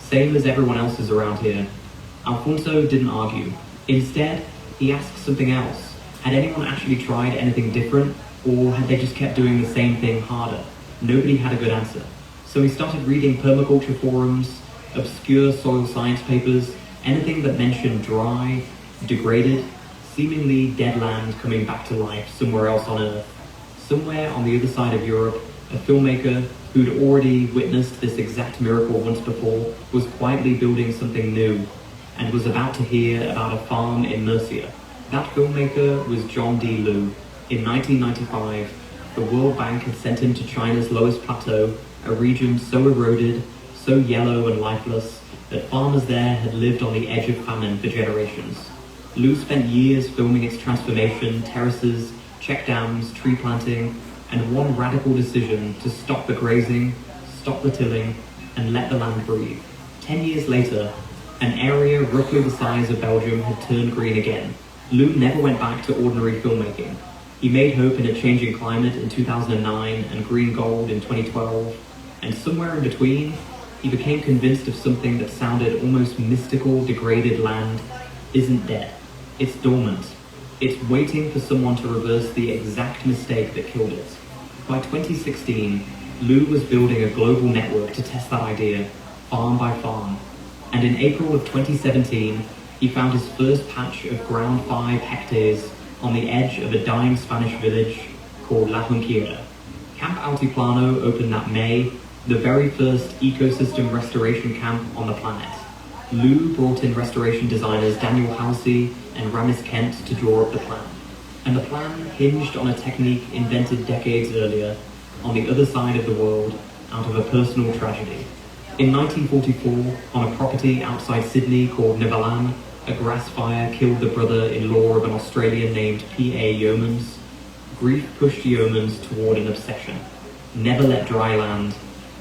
Same as everyone else's around here. Alfonso didn't argue. Instead, he asked something else. Had anyone actually tried anything different, or had they just kept doing the same thing harder? Nobody had a good answer. So he started reading permaculture forums, obscure soil science papers, anything that mentioned dry, degraded, seemingly dead land coming back to life somewhere else on Earth. Somewhere on the other side of Europe, a filmmaker who'd already witnessed this exact miracle once before was quietly building something new and was about to hear about a farm in Murcia. That filmmaker was John D. Liu. In 1995, the World Bank had sent him to China's lowest plateau, a region so eroded, so yellow and lifeless, that farmers there had lived on the edge of famine for generations. Liu spent years filming its transformation, terraces, check dams, tree planting, and one radical decision to stop the grazing, stop the tilling, and let the land breathe. 10 years later, an area roughly the size of Belgium had turned green again. Liu never went back to ordinary filmmaking. He made hope in a changing climate in 2009 and green gold in 2012, and somewhere in between, he became convinced of something that sounded almost mystical. Degraded land isn't dead. It's dormant. It's waiting for someone to reverse the exact mistake that killed it. By 2016, Liu was building a global network to test that idea, farm by farm. And in April of 2017, he found his first patch of ground 5 hectares on the edge of a dying Spanish village called La Jonquera. Camp Altiplano opened that May, the very first ecosystem restoration camp on the planet. Liu brought in restoration designers Daniel Halsey and Ramis Kent to draw up the plan. And the plan hinged on a technique invented decades earlier on the other side of the world out of a personal tragedy. In 1944, on a property outside Sydney called Neverland, a grass fire killed the brother-in-law of an Australian named P.A. Yeomans. Grief pushed Yeomans toward an obsession. Never let dry land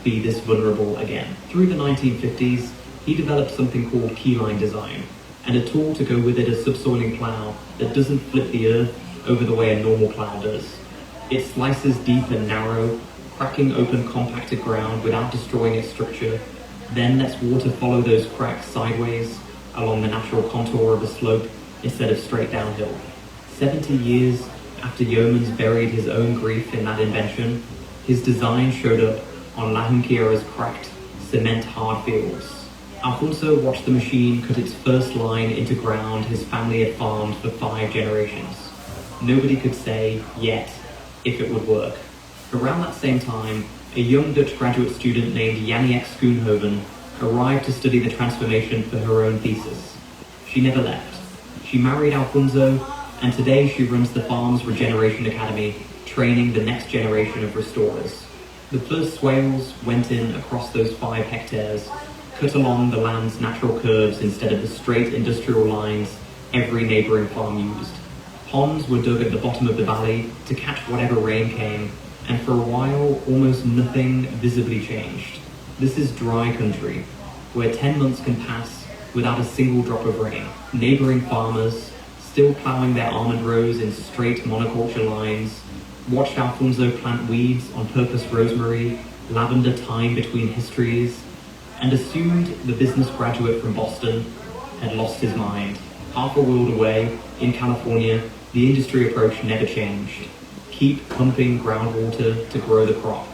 be this vulnerable again. Through the 1950s, he developed something called keyline design, and a tool to go with it, a subsoiling plow that doesn't flip the earth over the way a normal plow does. It slices deep and narrow, cracking open compacted ground without destroying its structure, then lets water follow those cracks sideways along the natural contour of a slope instead of straight downhill. 70 years after Yeomans buried his own grief in that invention, his design showed up on La Junquera's cracked, cement-hard fields. Alfonso watched the machine cut its first line into ground his family had farmed for 5 generations. Nobody could say, yet, if it would work. Around that same time, a young Dutch graduate student named Janniek Schoonhoven arrived to study the transformation for her own thesis. She never left. She married Alfonso, and today she runs the farm's Regeneration Academy, training the next generation of restorers. The first swales went in across those 5 hectares, cut along the land's natural curves instead of the straight industrial lines every neighbouring farm used. Ponds were dug at the bottom of the valley to catch whatever rain came, and for a while, almost nothing visibly changed. This is dry country, where 10 months can pass without a single drop of rain. Neighbouring farmers, still ploughing their almond rows in straight monoculture lines, watched Alfonso plant weeds on purpose rosemary, lavender thyme between histories, and assumed the business graduate from Boston had lost his mind. Half a world away, in California, the industry approach never changed. Keep pumping groundwater to grow the crop,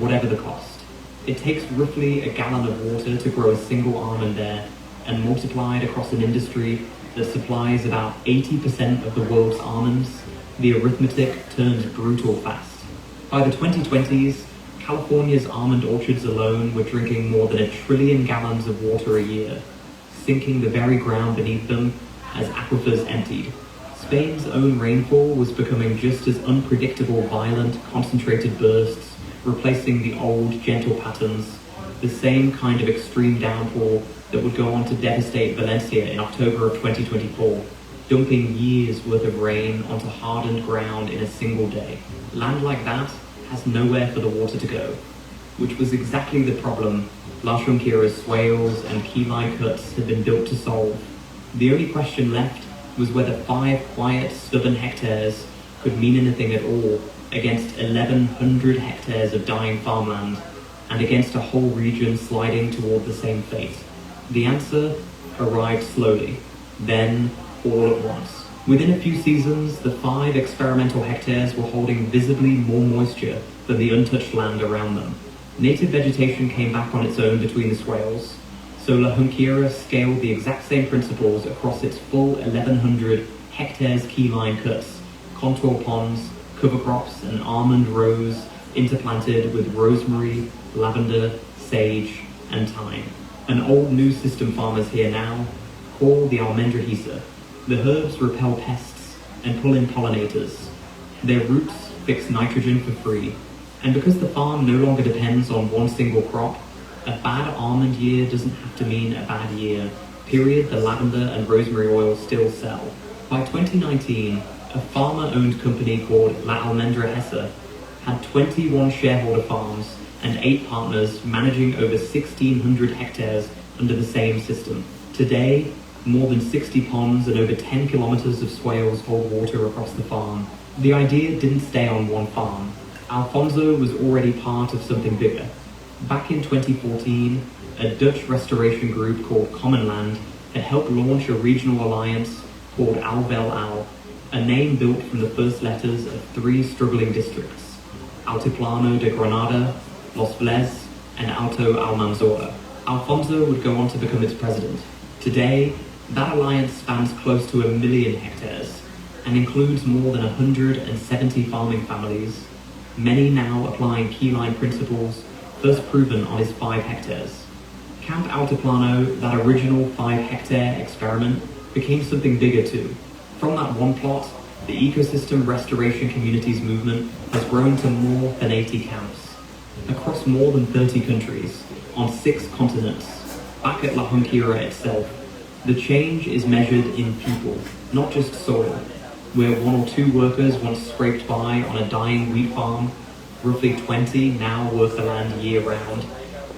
whatever the cost. It takes roughly a gallon of water to grow a single almond there, and multiplied across an industry that supplies about 80% of the world's almonds, the arithmetic turns brutal fast. By the 2020s, California's almond orchards alone were drinking more than 1 trillion gallons of water a year, sinking the very ground beneath them as aquifers emptied. Spain's own rainfall was becoming just as unpredictable, violent, concentrated bursts, replacing the old, gentle patterns, the same kind of extreme downpour that would go on to devastate Valencia in October of 2024, dumping years' worth of rain onto hardened ground in a single day. Land like that has nowhere for the water to go, which was exactly the problem La Junquera's swales and keyline cuts had been built to solve. The only question left was whether 5 quiet, stubborn hectares could mean anything at all against 1,100 hectares of dying farmland and against a whole region sliding toward the same fate. The answer arrived slowly, then all at once. Within a few seasons, the 5 experimental hectares were holding visibly more moisture than the untouched land around them. Native vegetation came back on its own between the swales, so La Junquera scaled the exact same principles across its full 1,100 hectares keyline cuts, contour ponds, cover crops, and almond rows interplanted with rosemary, lavender, sage, and thyme. An old new system farmers here now call the almendrahisa. The herbs repel pests and pull in pollinators. Their roots fix nitrogen for free. And because the farm no longer depends on one single crop, a bad almond year doesn't have to mean a bad year. Period. The lavender and rosemary oil still sell. By 2019, a farmer-owned company called La Almendrahesa had 21 shareholder farms and 8 partners managing over 1,600 hectares under the same system. Today, more than 60 ponds and over 10 kilometers of swales hold water across the farm. The idea didn't stay on one farm. Alfonso was already part of something bigger. Back in 2014, a Dutch restoration group called Commonland had helped launch a regional alliance called Alvel Al, a name built from the first letters of 3 struggling districts, Altiplano de Granada, Los Vles, and Alto Almanzora. Alfonso would go on to become its president. Today, that alliance spans close to 1 million hectares and includes more than 170 farming families, many now applying keyline principles first proven on his 5 hectares. Camp Altiplano, that original 5-hectare experiment, became something bigger too. From that one plot, The ecosystem restoration communities movement has grown to more than 80 camps, across more than 30 countries, on 6 continents. Back at La Junquera itself, the change is measured in people, not just soil, where 1 or 2 workers once scraped by on a dying wheat farm, roughly 20 now work the land year-round,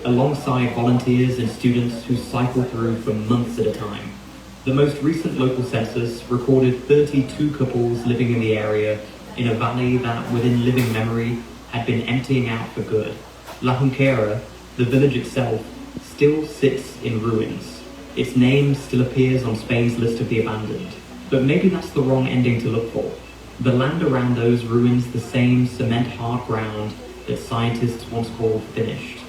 alongside volunteers and students who cycle through for months at a time. The most recent local census recorded 32 couples living in the area in a valley that, within living memory, had been emptying out for good. La Junquera, the village itself, still sits in ruins. Its name still appears on Spain's list of the abandoned. But maybe that's the wrong ending to look for. The land around those ruins the same cement-hard ground that scientists once called finished,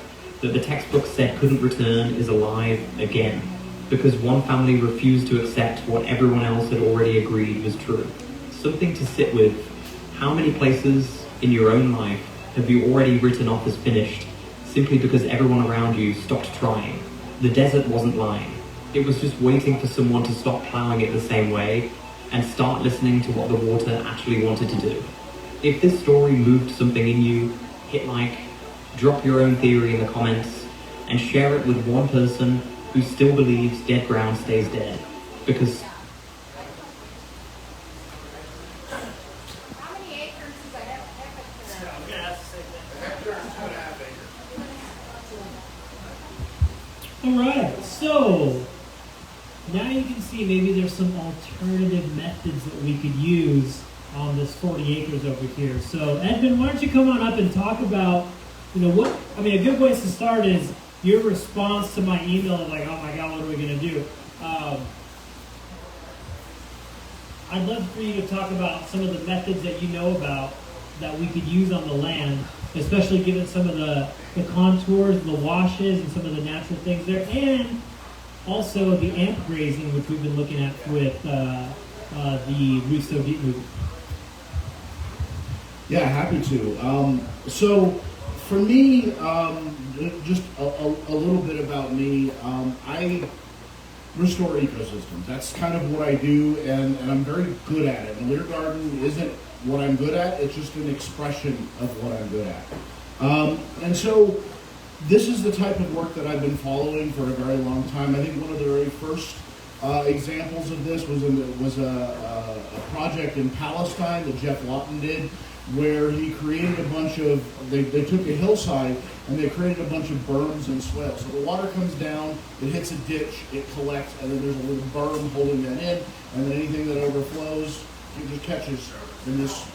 that the textbooks said couldn't return is alive again, because one family refused to accept what everyone else had already agreed was true. Something to sit with. How many places in your own life have you already written off as finished simply because everyone around you stopped trying? The desert wasn't lying. It was just waiting for someone to stop plowing it the same way and start listening to what the water actually wanted to do. If this story moved something in you, hit like, drop your own theory in the comments, and share it with one person who still believes dead ground stays dead. Because
How many acres is a hectare?
I'm gonna ask the same thing. A hectare is 2.5 acres.
All right, so now you can see maybe there's some alternative methods that we could use on this 40 acres over here. So Edmund, why don't you come on up and talk about, a good place to start is your response to my email of like, oh my God, what are we going to do? I'd love for you to talk about some of the methods that you know about that we could use on the land, especially given some of the contours, the washes, and some of the natural things there, and also the amp grazing, which we've been looking at with the Root So Deep movement.
Yeah, happy to. So for me, just a little bit about me. I restore ecosystems. That's kind of what I do, and I'm very good at it. And Lear Garden isn't what I'm good at, it's just an expression of what I'm good at. And so this is the type of work that I've been following for a very long time. I think one of the very first examples of this was a project in Palestine that Jeff Lawton did, where he created a bunch of, they took a hillside and they created a bunch of berms and swales. So the water comes down, it hits a ditch, it collects, and then there's a little berm holding that in, and then anything that overflows, it just catches in this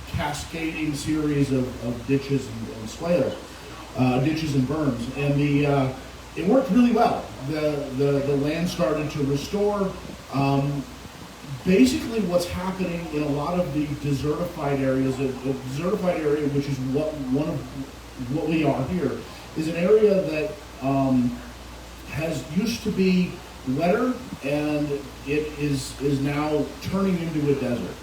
cascading series of ditches and swales, ditches and berms. And it worked really well. The land started to restore. Basically what's happening in a lot of the desertified areas, a desertified area, which is what we are here, is an area that has used to be wetter, and it is now turning into a desert.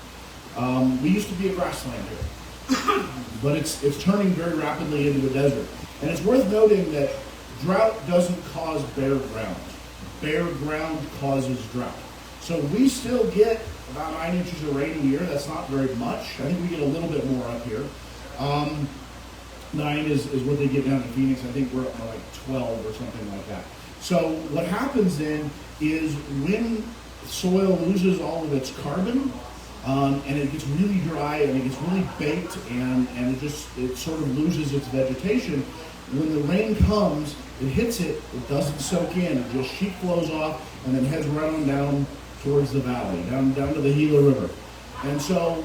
We used to be a grassland here, but it's turning very rapidly into a desert. And it's worth noting that drought doesn't cause bare ground. Bare ground causes drought. So we still get about 9 inches of rain a year. That's not very much. I think we get a little bit more up here. 9 is what they get down in Phoenix. I think we're up to like 12 or something like that. So what happens then is when soil loses all of its carbon, and it gets really dry and it gets really baked, and it sort of loses its vegetation. When the rain comes, it hits it, it doesn't soak in, it just sheet flows off and then heads right on down towards the valley, down to the Gila River. And so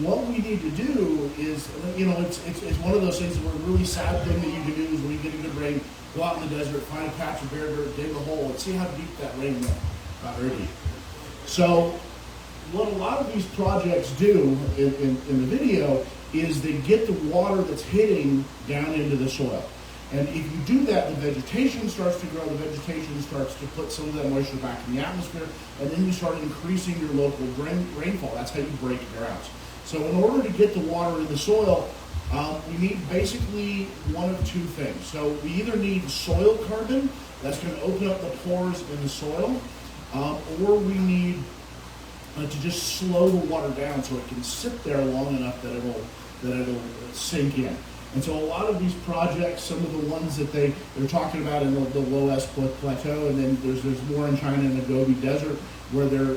what we need to do is, it's one of those things where a really sad thing that you can do is when you get a good rain, go out in the desert, find a patch of bare dirt, dig a hole, and see how deep that rain went. Not very deep. So what a lot of these projects do in the video is they get the water that's hitting down into the soil. And if you do that, the vegetation starts to grow, the vegetation starts to put some of that moisture back in the atmosphere, and then you start increasing your local rainfall. That's how you break droughts. So in order to get the water in the soil, we need basically one of two things. So we either need soil carbon, that's going to open up the pores in the soil, or we need to just slow the water down so it can sit there long enough that it'll sink in. And so a lot of these projects, some of the ones that they're talking about in the low S plateau, and then there's more in China in the Gobi Desert, where they're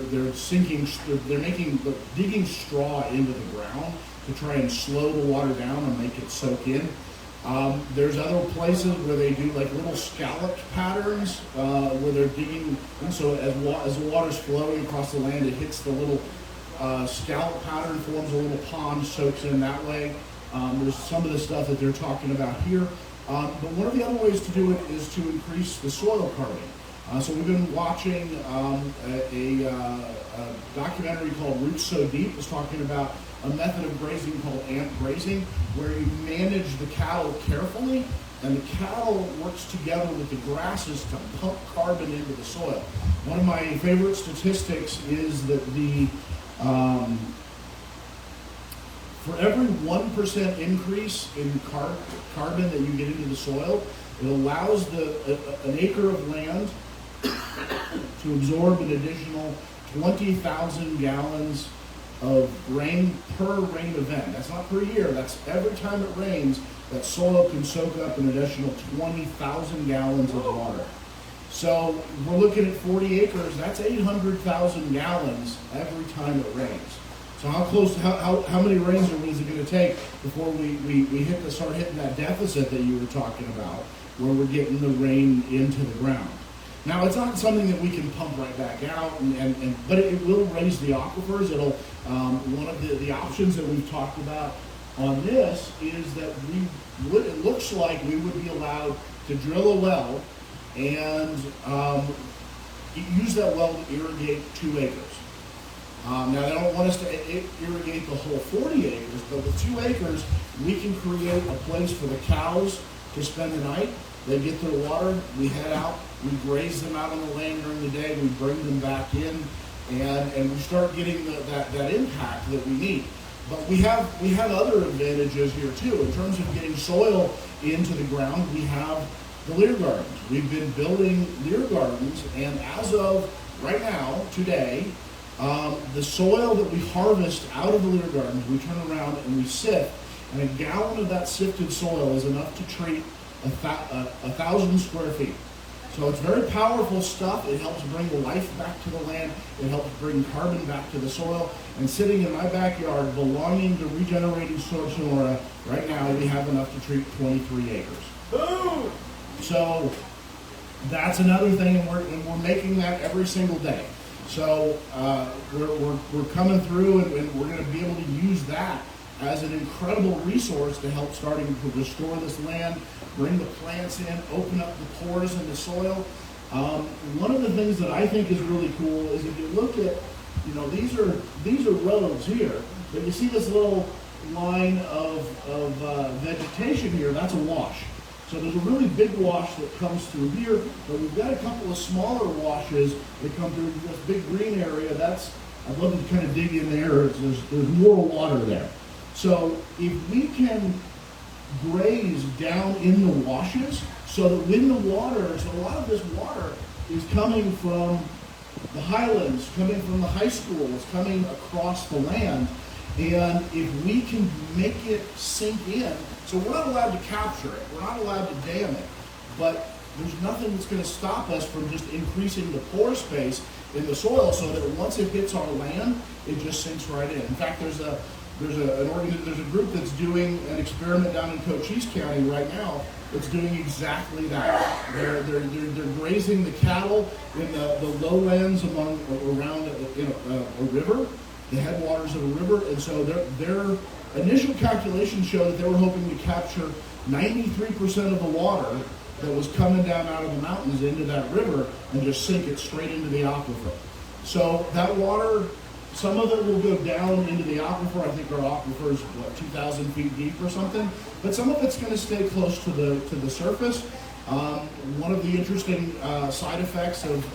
digging straw into the ground to try and slow the water down and make it soak in. There's other places where they do like little scalloped patterns where they're digging, and so as the water's flowing across the land, it hits the little scallop pattern, forms a little pond, soaks in that way. There's some of the stuff that they're talking about here. But one of the other ways to do it is to increase the soil carbon. So we've been watching a documentary called Roots So Deep. It's talking about a method of grazing called ant grazing, where you manage the cattle carefully, and the cattle works together with the grasses to pump carbon into the soil. One of my favorite statistics is that for every 1% increase in carbon that you get into the soil, it allows an acre of land to absorb an additional 20,000 gallons of rain per rain event. That's not per year, that's every time it rains, that soil can soak up an additional 20,000 gallons of water. So we're looking at 40 acres, that's 800,000 gallons every time it rains. So how many rains is it going to take before we start hitting that deficit that you were talking about, where we're getting the rain into the ground? Now, it's not something that we can pump right back out, but it will raise the aquifers. It'll one of the options that we've talked about on this is that it looks like we would be allowed to drill a well and use that well to irrigate 2 acres. Now, they don't want us to irrigate the whole 40 acres, but with 2 acres, we can create a place for the cows to spend the night. They get their water, we head out, we graze them out on the land during the day, we bring them back in, and we start getting that impact that we need. But we have other advantages here too. In terms of getting soil into the ground, we have the Leer Gardens. We've been building Leer Gardens, and as of right now, today, the soil that we harvest out of the Leer Gardens, we turn around and we sift, and a gallon of that sifted soil is enough to treat 1,000 square feet. So it's very powerful stuff. It helps bring life back to the land. It helps bring carbon back to the soil. And sitting in my backyard, belonging to Regenerative Sonora, right now we have enough to treat 23 acres. Boom! So that's another thing, and we're making that every single day. So we're coming through, and we're going to be able to use that as an incredible resource to help starting to restore this land, bring the plants in, open up the pores in the soil. One of the things that I think is really cool is if you look at, these are roads here, but you see this little line of vegetation here, that's a wash. So there's a really big wash that comes through here, but we've got a couple of smaller washes that come through this big green area. I'd love to kind of dig in there. There's more water there. So if we can graze down in the washes, so that when the water, so a lot of this water is coming from the highlands, coming from the high schools, coming across the land, and if we can make it sink in, so we're not allowed to capture it, we're not allowed to dam it, but there's nothing that's going to stop us from just increasing the pore space in the soil so that once it hits our land, it just sinks right in. In fact, there's a group that's doing an experiment down in Cochise County right now that's doing exactly that. They're grazing the cattle in the lowlands around a river, the headwaters of a river, and so their initial calculations show that they were hoping to capture 93% of the water that was coming down out of the mountains into that river and just sink it straight into the aquifer. So that water, some of it will go down into the aquifer. I think our aquifer is 2,000 feet deep or something. But some of it's going to stay close to the surface. One of the interesting side effects of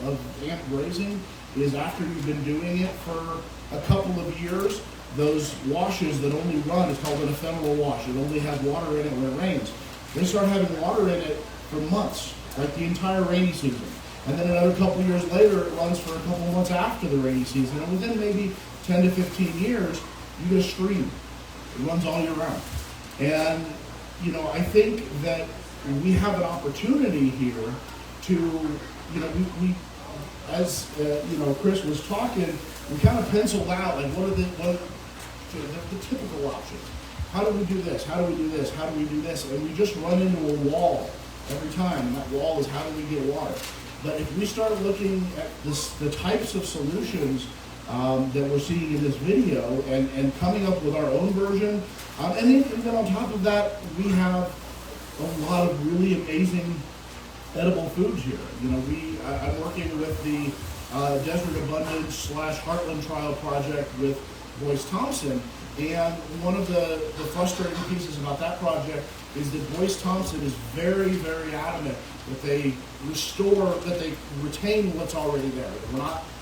ant grazing is after you've been doing it for a couple of years, those washes that only run, it's called an ephemeral wash. It only has water in it when it rains. They start having water in it for months, like the entire rainy season. And then another couple years later, it runs for a couple months after the rainy season. And within maybe 10 to 15 years, you get a stream. It runs all year round. And, you know, I think that we have an opportunity here to, you know, we as, you know, Chris was talking, we kind of penciled out, like, what are the typical options? How do we do this? How do we do this? How do we do this? And we just run into a wall every time. And that wall is, how do we get water? But if we start looking at the types of solutions that we're seeing in this video and coming up with our own version, and then on top of that, we have a lot of really amazing edible foods here. You know, I'm working with the Desert Abundance / Heartland Trial Project with Boyce Thompson, and one of the frustrating pieces about that project is that Boyce Thompson is very, very adamant that they retain what's already there.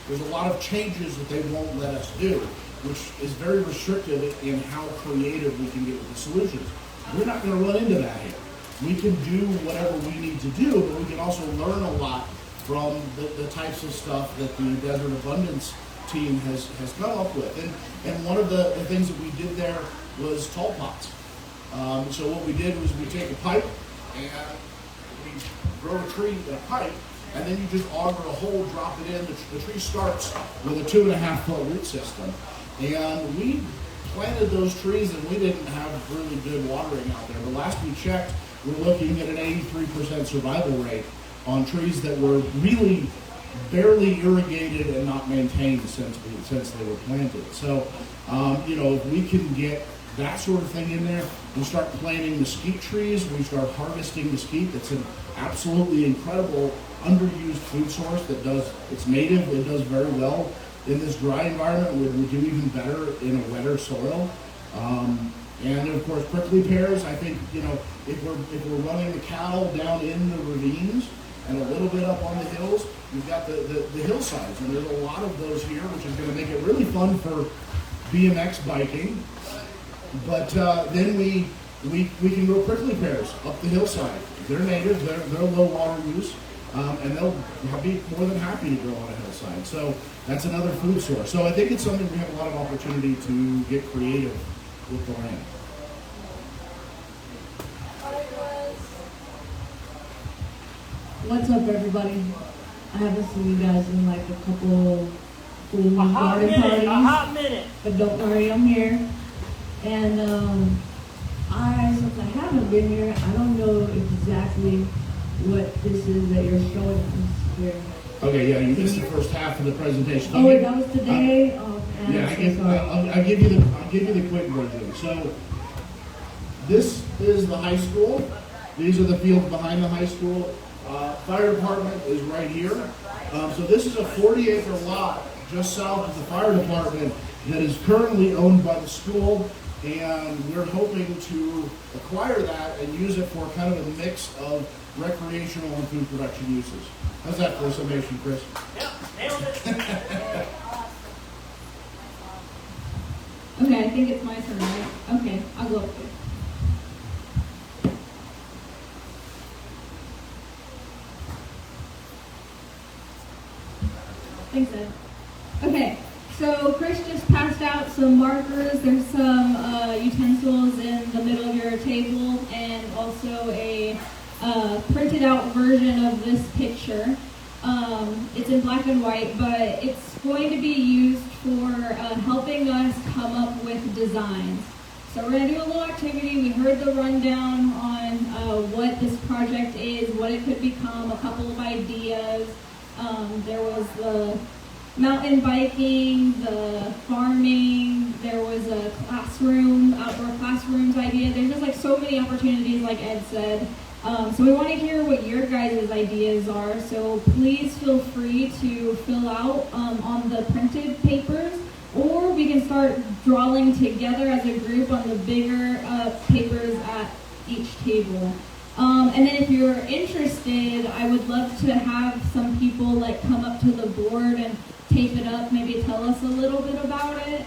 There's a lot of changes that they won't let us do, which is very restrictive in how creative we can get with the solutions. We're not going to run into that here. We can do whatever we need to do, but we can also learn a lot from the types of stuff that the Desert Abundance team has come up with. And one of the things that we did there was tall pots. So what we did was we take a pipe and we grow a tree in a pipe, and then you just auger a hole, drop it in. The tree starts with a 2.5 foot root system. And we planted those trees, and we didn't have really good watering out there. But last we checked, we're looking at an 83% survival rate on trees that were really barely irrigated and not maintained since they were planted. So, you know, if we can get that sort of thing in there, we start planting mesquite trees, we start harvesting mesquite. That's an absolutely incredible underused food source it's native, it does very well in this dry environment, would do even better in a wetter soil. And of course, prickly pears, I think, you know, if we're running the cattle down in the ravines and a little bit up on the hills, we've got the hillsides, and there's a lot of those here, which is going to make it really fun for BMX biking. But then we can grow prickly pears up the hillside. They're native, they're low water use, and they'll be more than happy to grow on a hillside. So that's another food source. So I think it's something we have a lot of opportunity to get creative with the land.
What's up, everybody? I haven't seen you guys in like a couple full garden parties.
A hot minute.
But don't worry, I'm here. And since I haven't been here, I don't know exactly what this is that you're showing us here.
Okay, yeah, you missed the first half of the presentation.
Oh, wait, that was today?
I'll give you the quick version. So this is the high school. These are the fields behind the high school. Fire department is right here. So this is a 40-acre lot just south of the fire department that is currently owned by the school, and we're hoping to acquire that and use it for kind of a mix of recreational and food production uses. How's that for a summation, Chris?
Yep, nailed it.
Okay, I think it's my turn, right? Okay, I'll go up here. Thanks, Ed. Okay, so Chris just passed out some markers. There's some utensils in the middle of your table, and also a printed out version of this picture. It's in black and white, but it's going to be used for helping us come up with designs. So we're going to do a little activity. We heard the rundown on what this project is, what it could become, a couple of ideas. There was the mountain biking, the farming, there was a classroom, outdoor classrooms idea. There's just like so many opportunities, like Ed said. So we want to hear what your guys' ideas are. So please feel free to fill out on the printed papers, or we can start drawing together as a group on the bigger papers at each table. And then if you're interested, I would love to have some people like come up to the board and tape it up, maybe tell us a little bit about it.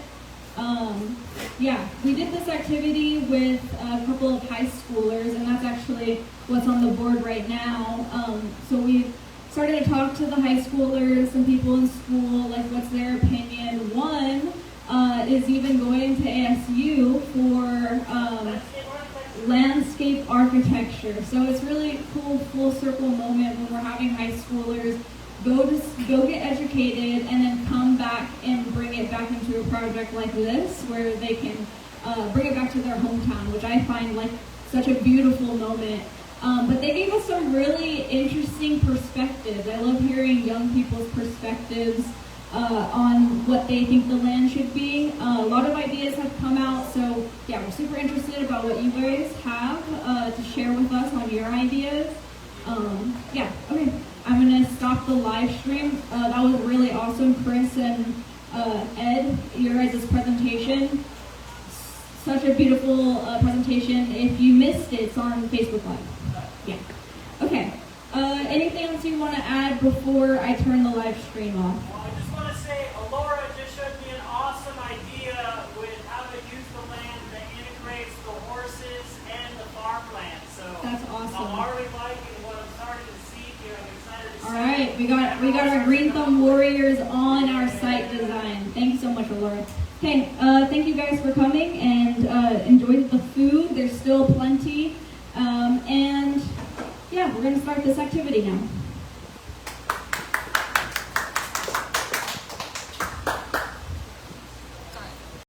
Yeah, we did this activity with a couple of high schoolers, and that's actually what's on the board right now. So we've started to talk to the high schoolers, some people in school, like what's their opinion. One is even going to ASU for landscape architecture. So it's really cool, full circle moment when we're having high schoolers go get educated and then come back and bring it back into a project like this where they can bring it back to their hometown, which I find like such a beautiful moment. But they gave us some really interesting perspectives. I love hearing young people's perspectives on what they think the land should be. A lot of ideas have come out, so yeah, we're super interested about what you guys have to share with us on your ideas. Yeah, okay, I'm gonna stop the live stream. That was really awesome, Chris and Ed, your guys' presentation. Such a beautiful presentation. If you missed it, it's on Facebook Live. Yeah. Okay. Anything else you want to add before I turn the live stream off?
Well, I just want to say, Alora just showed me an awesome idea with how to use the land that integrates the horses and the farmland. So
That's awesome.
I'm already liking what I'm starting to see here. I'm excited to see.
All right, we got our Green Thumb Warriors on our site design. Thank you so much, Alora. Okay, thank you guys for coming and enjoy the food. There's still plenty. And yeah, we're going to start this activity now.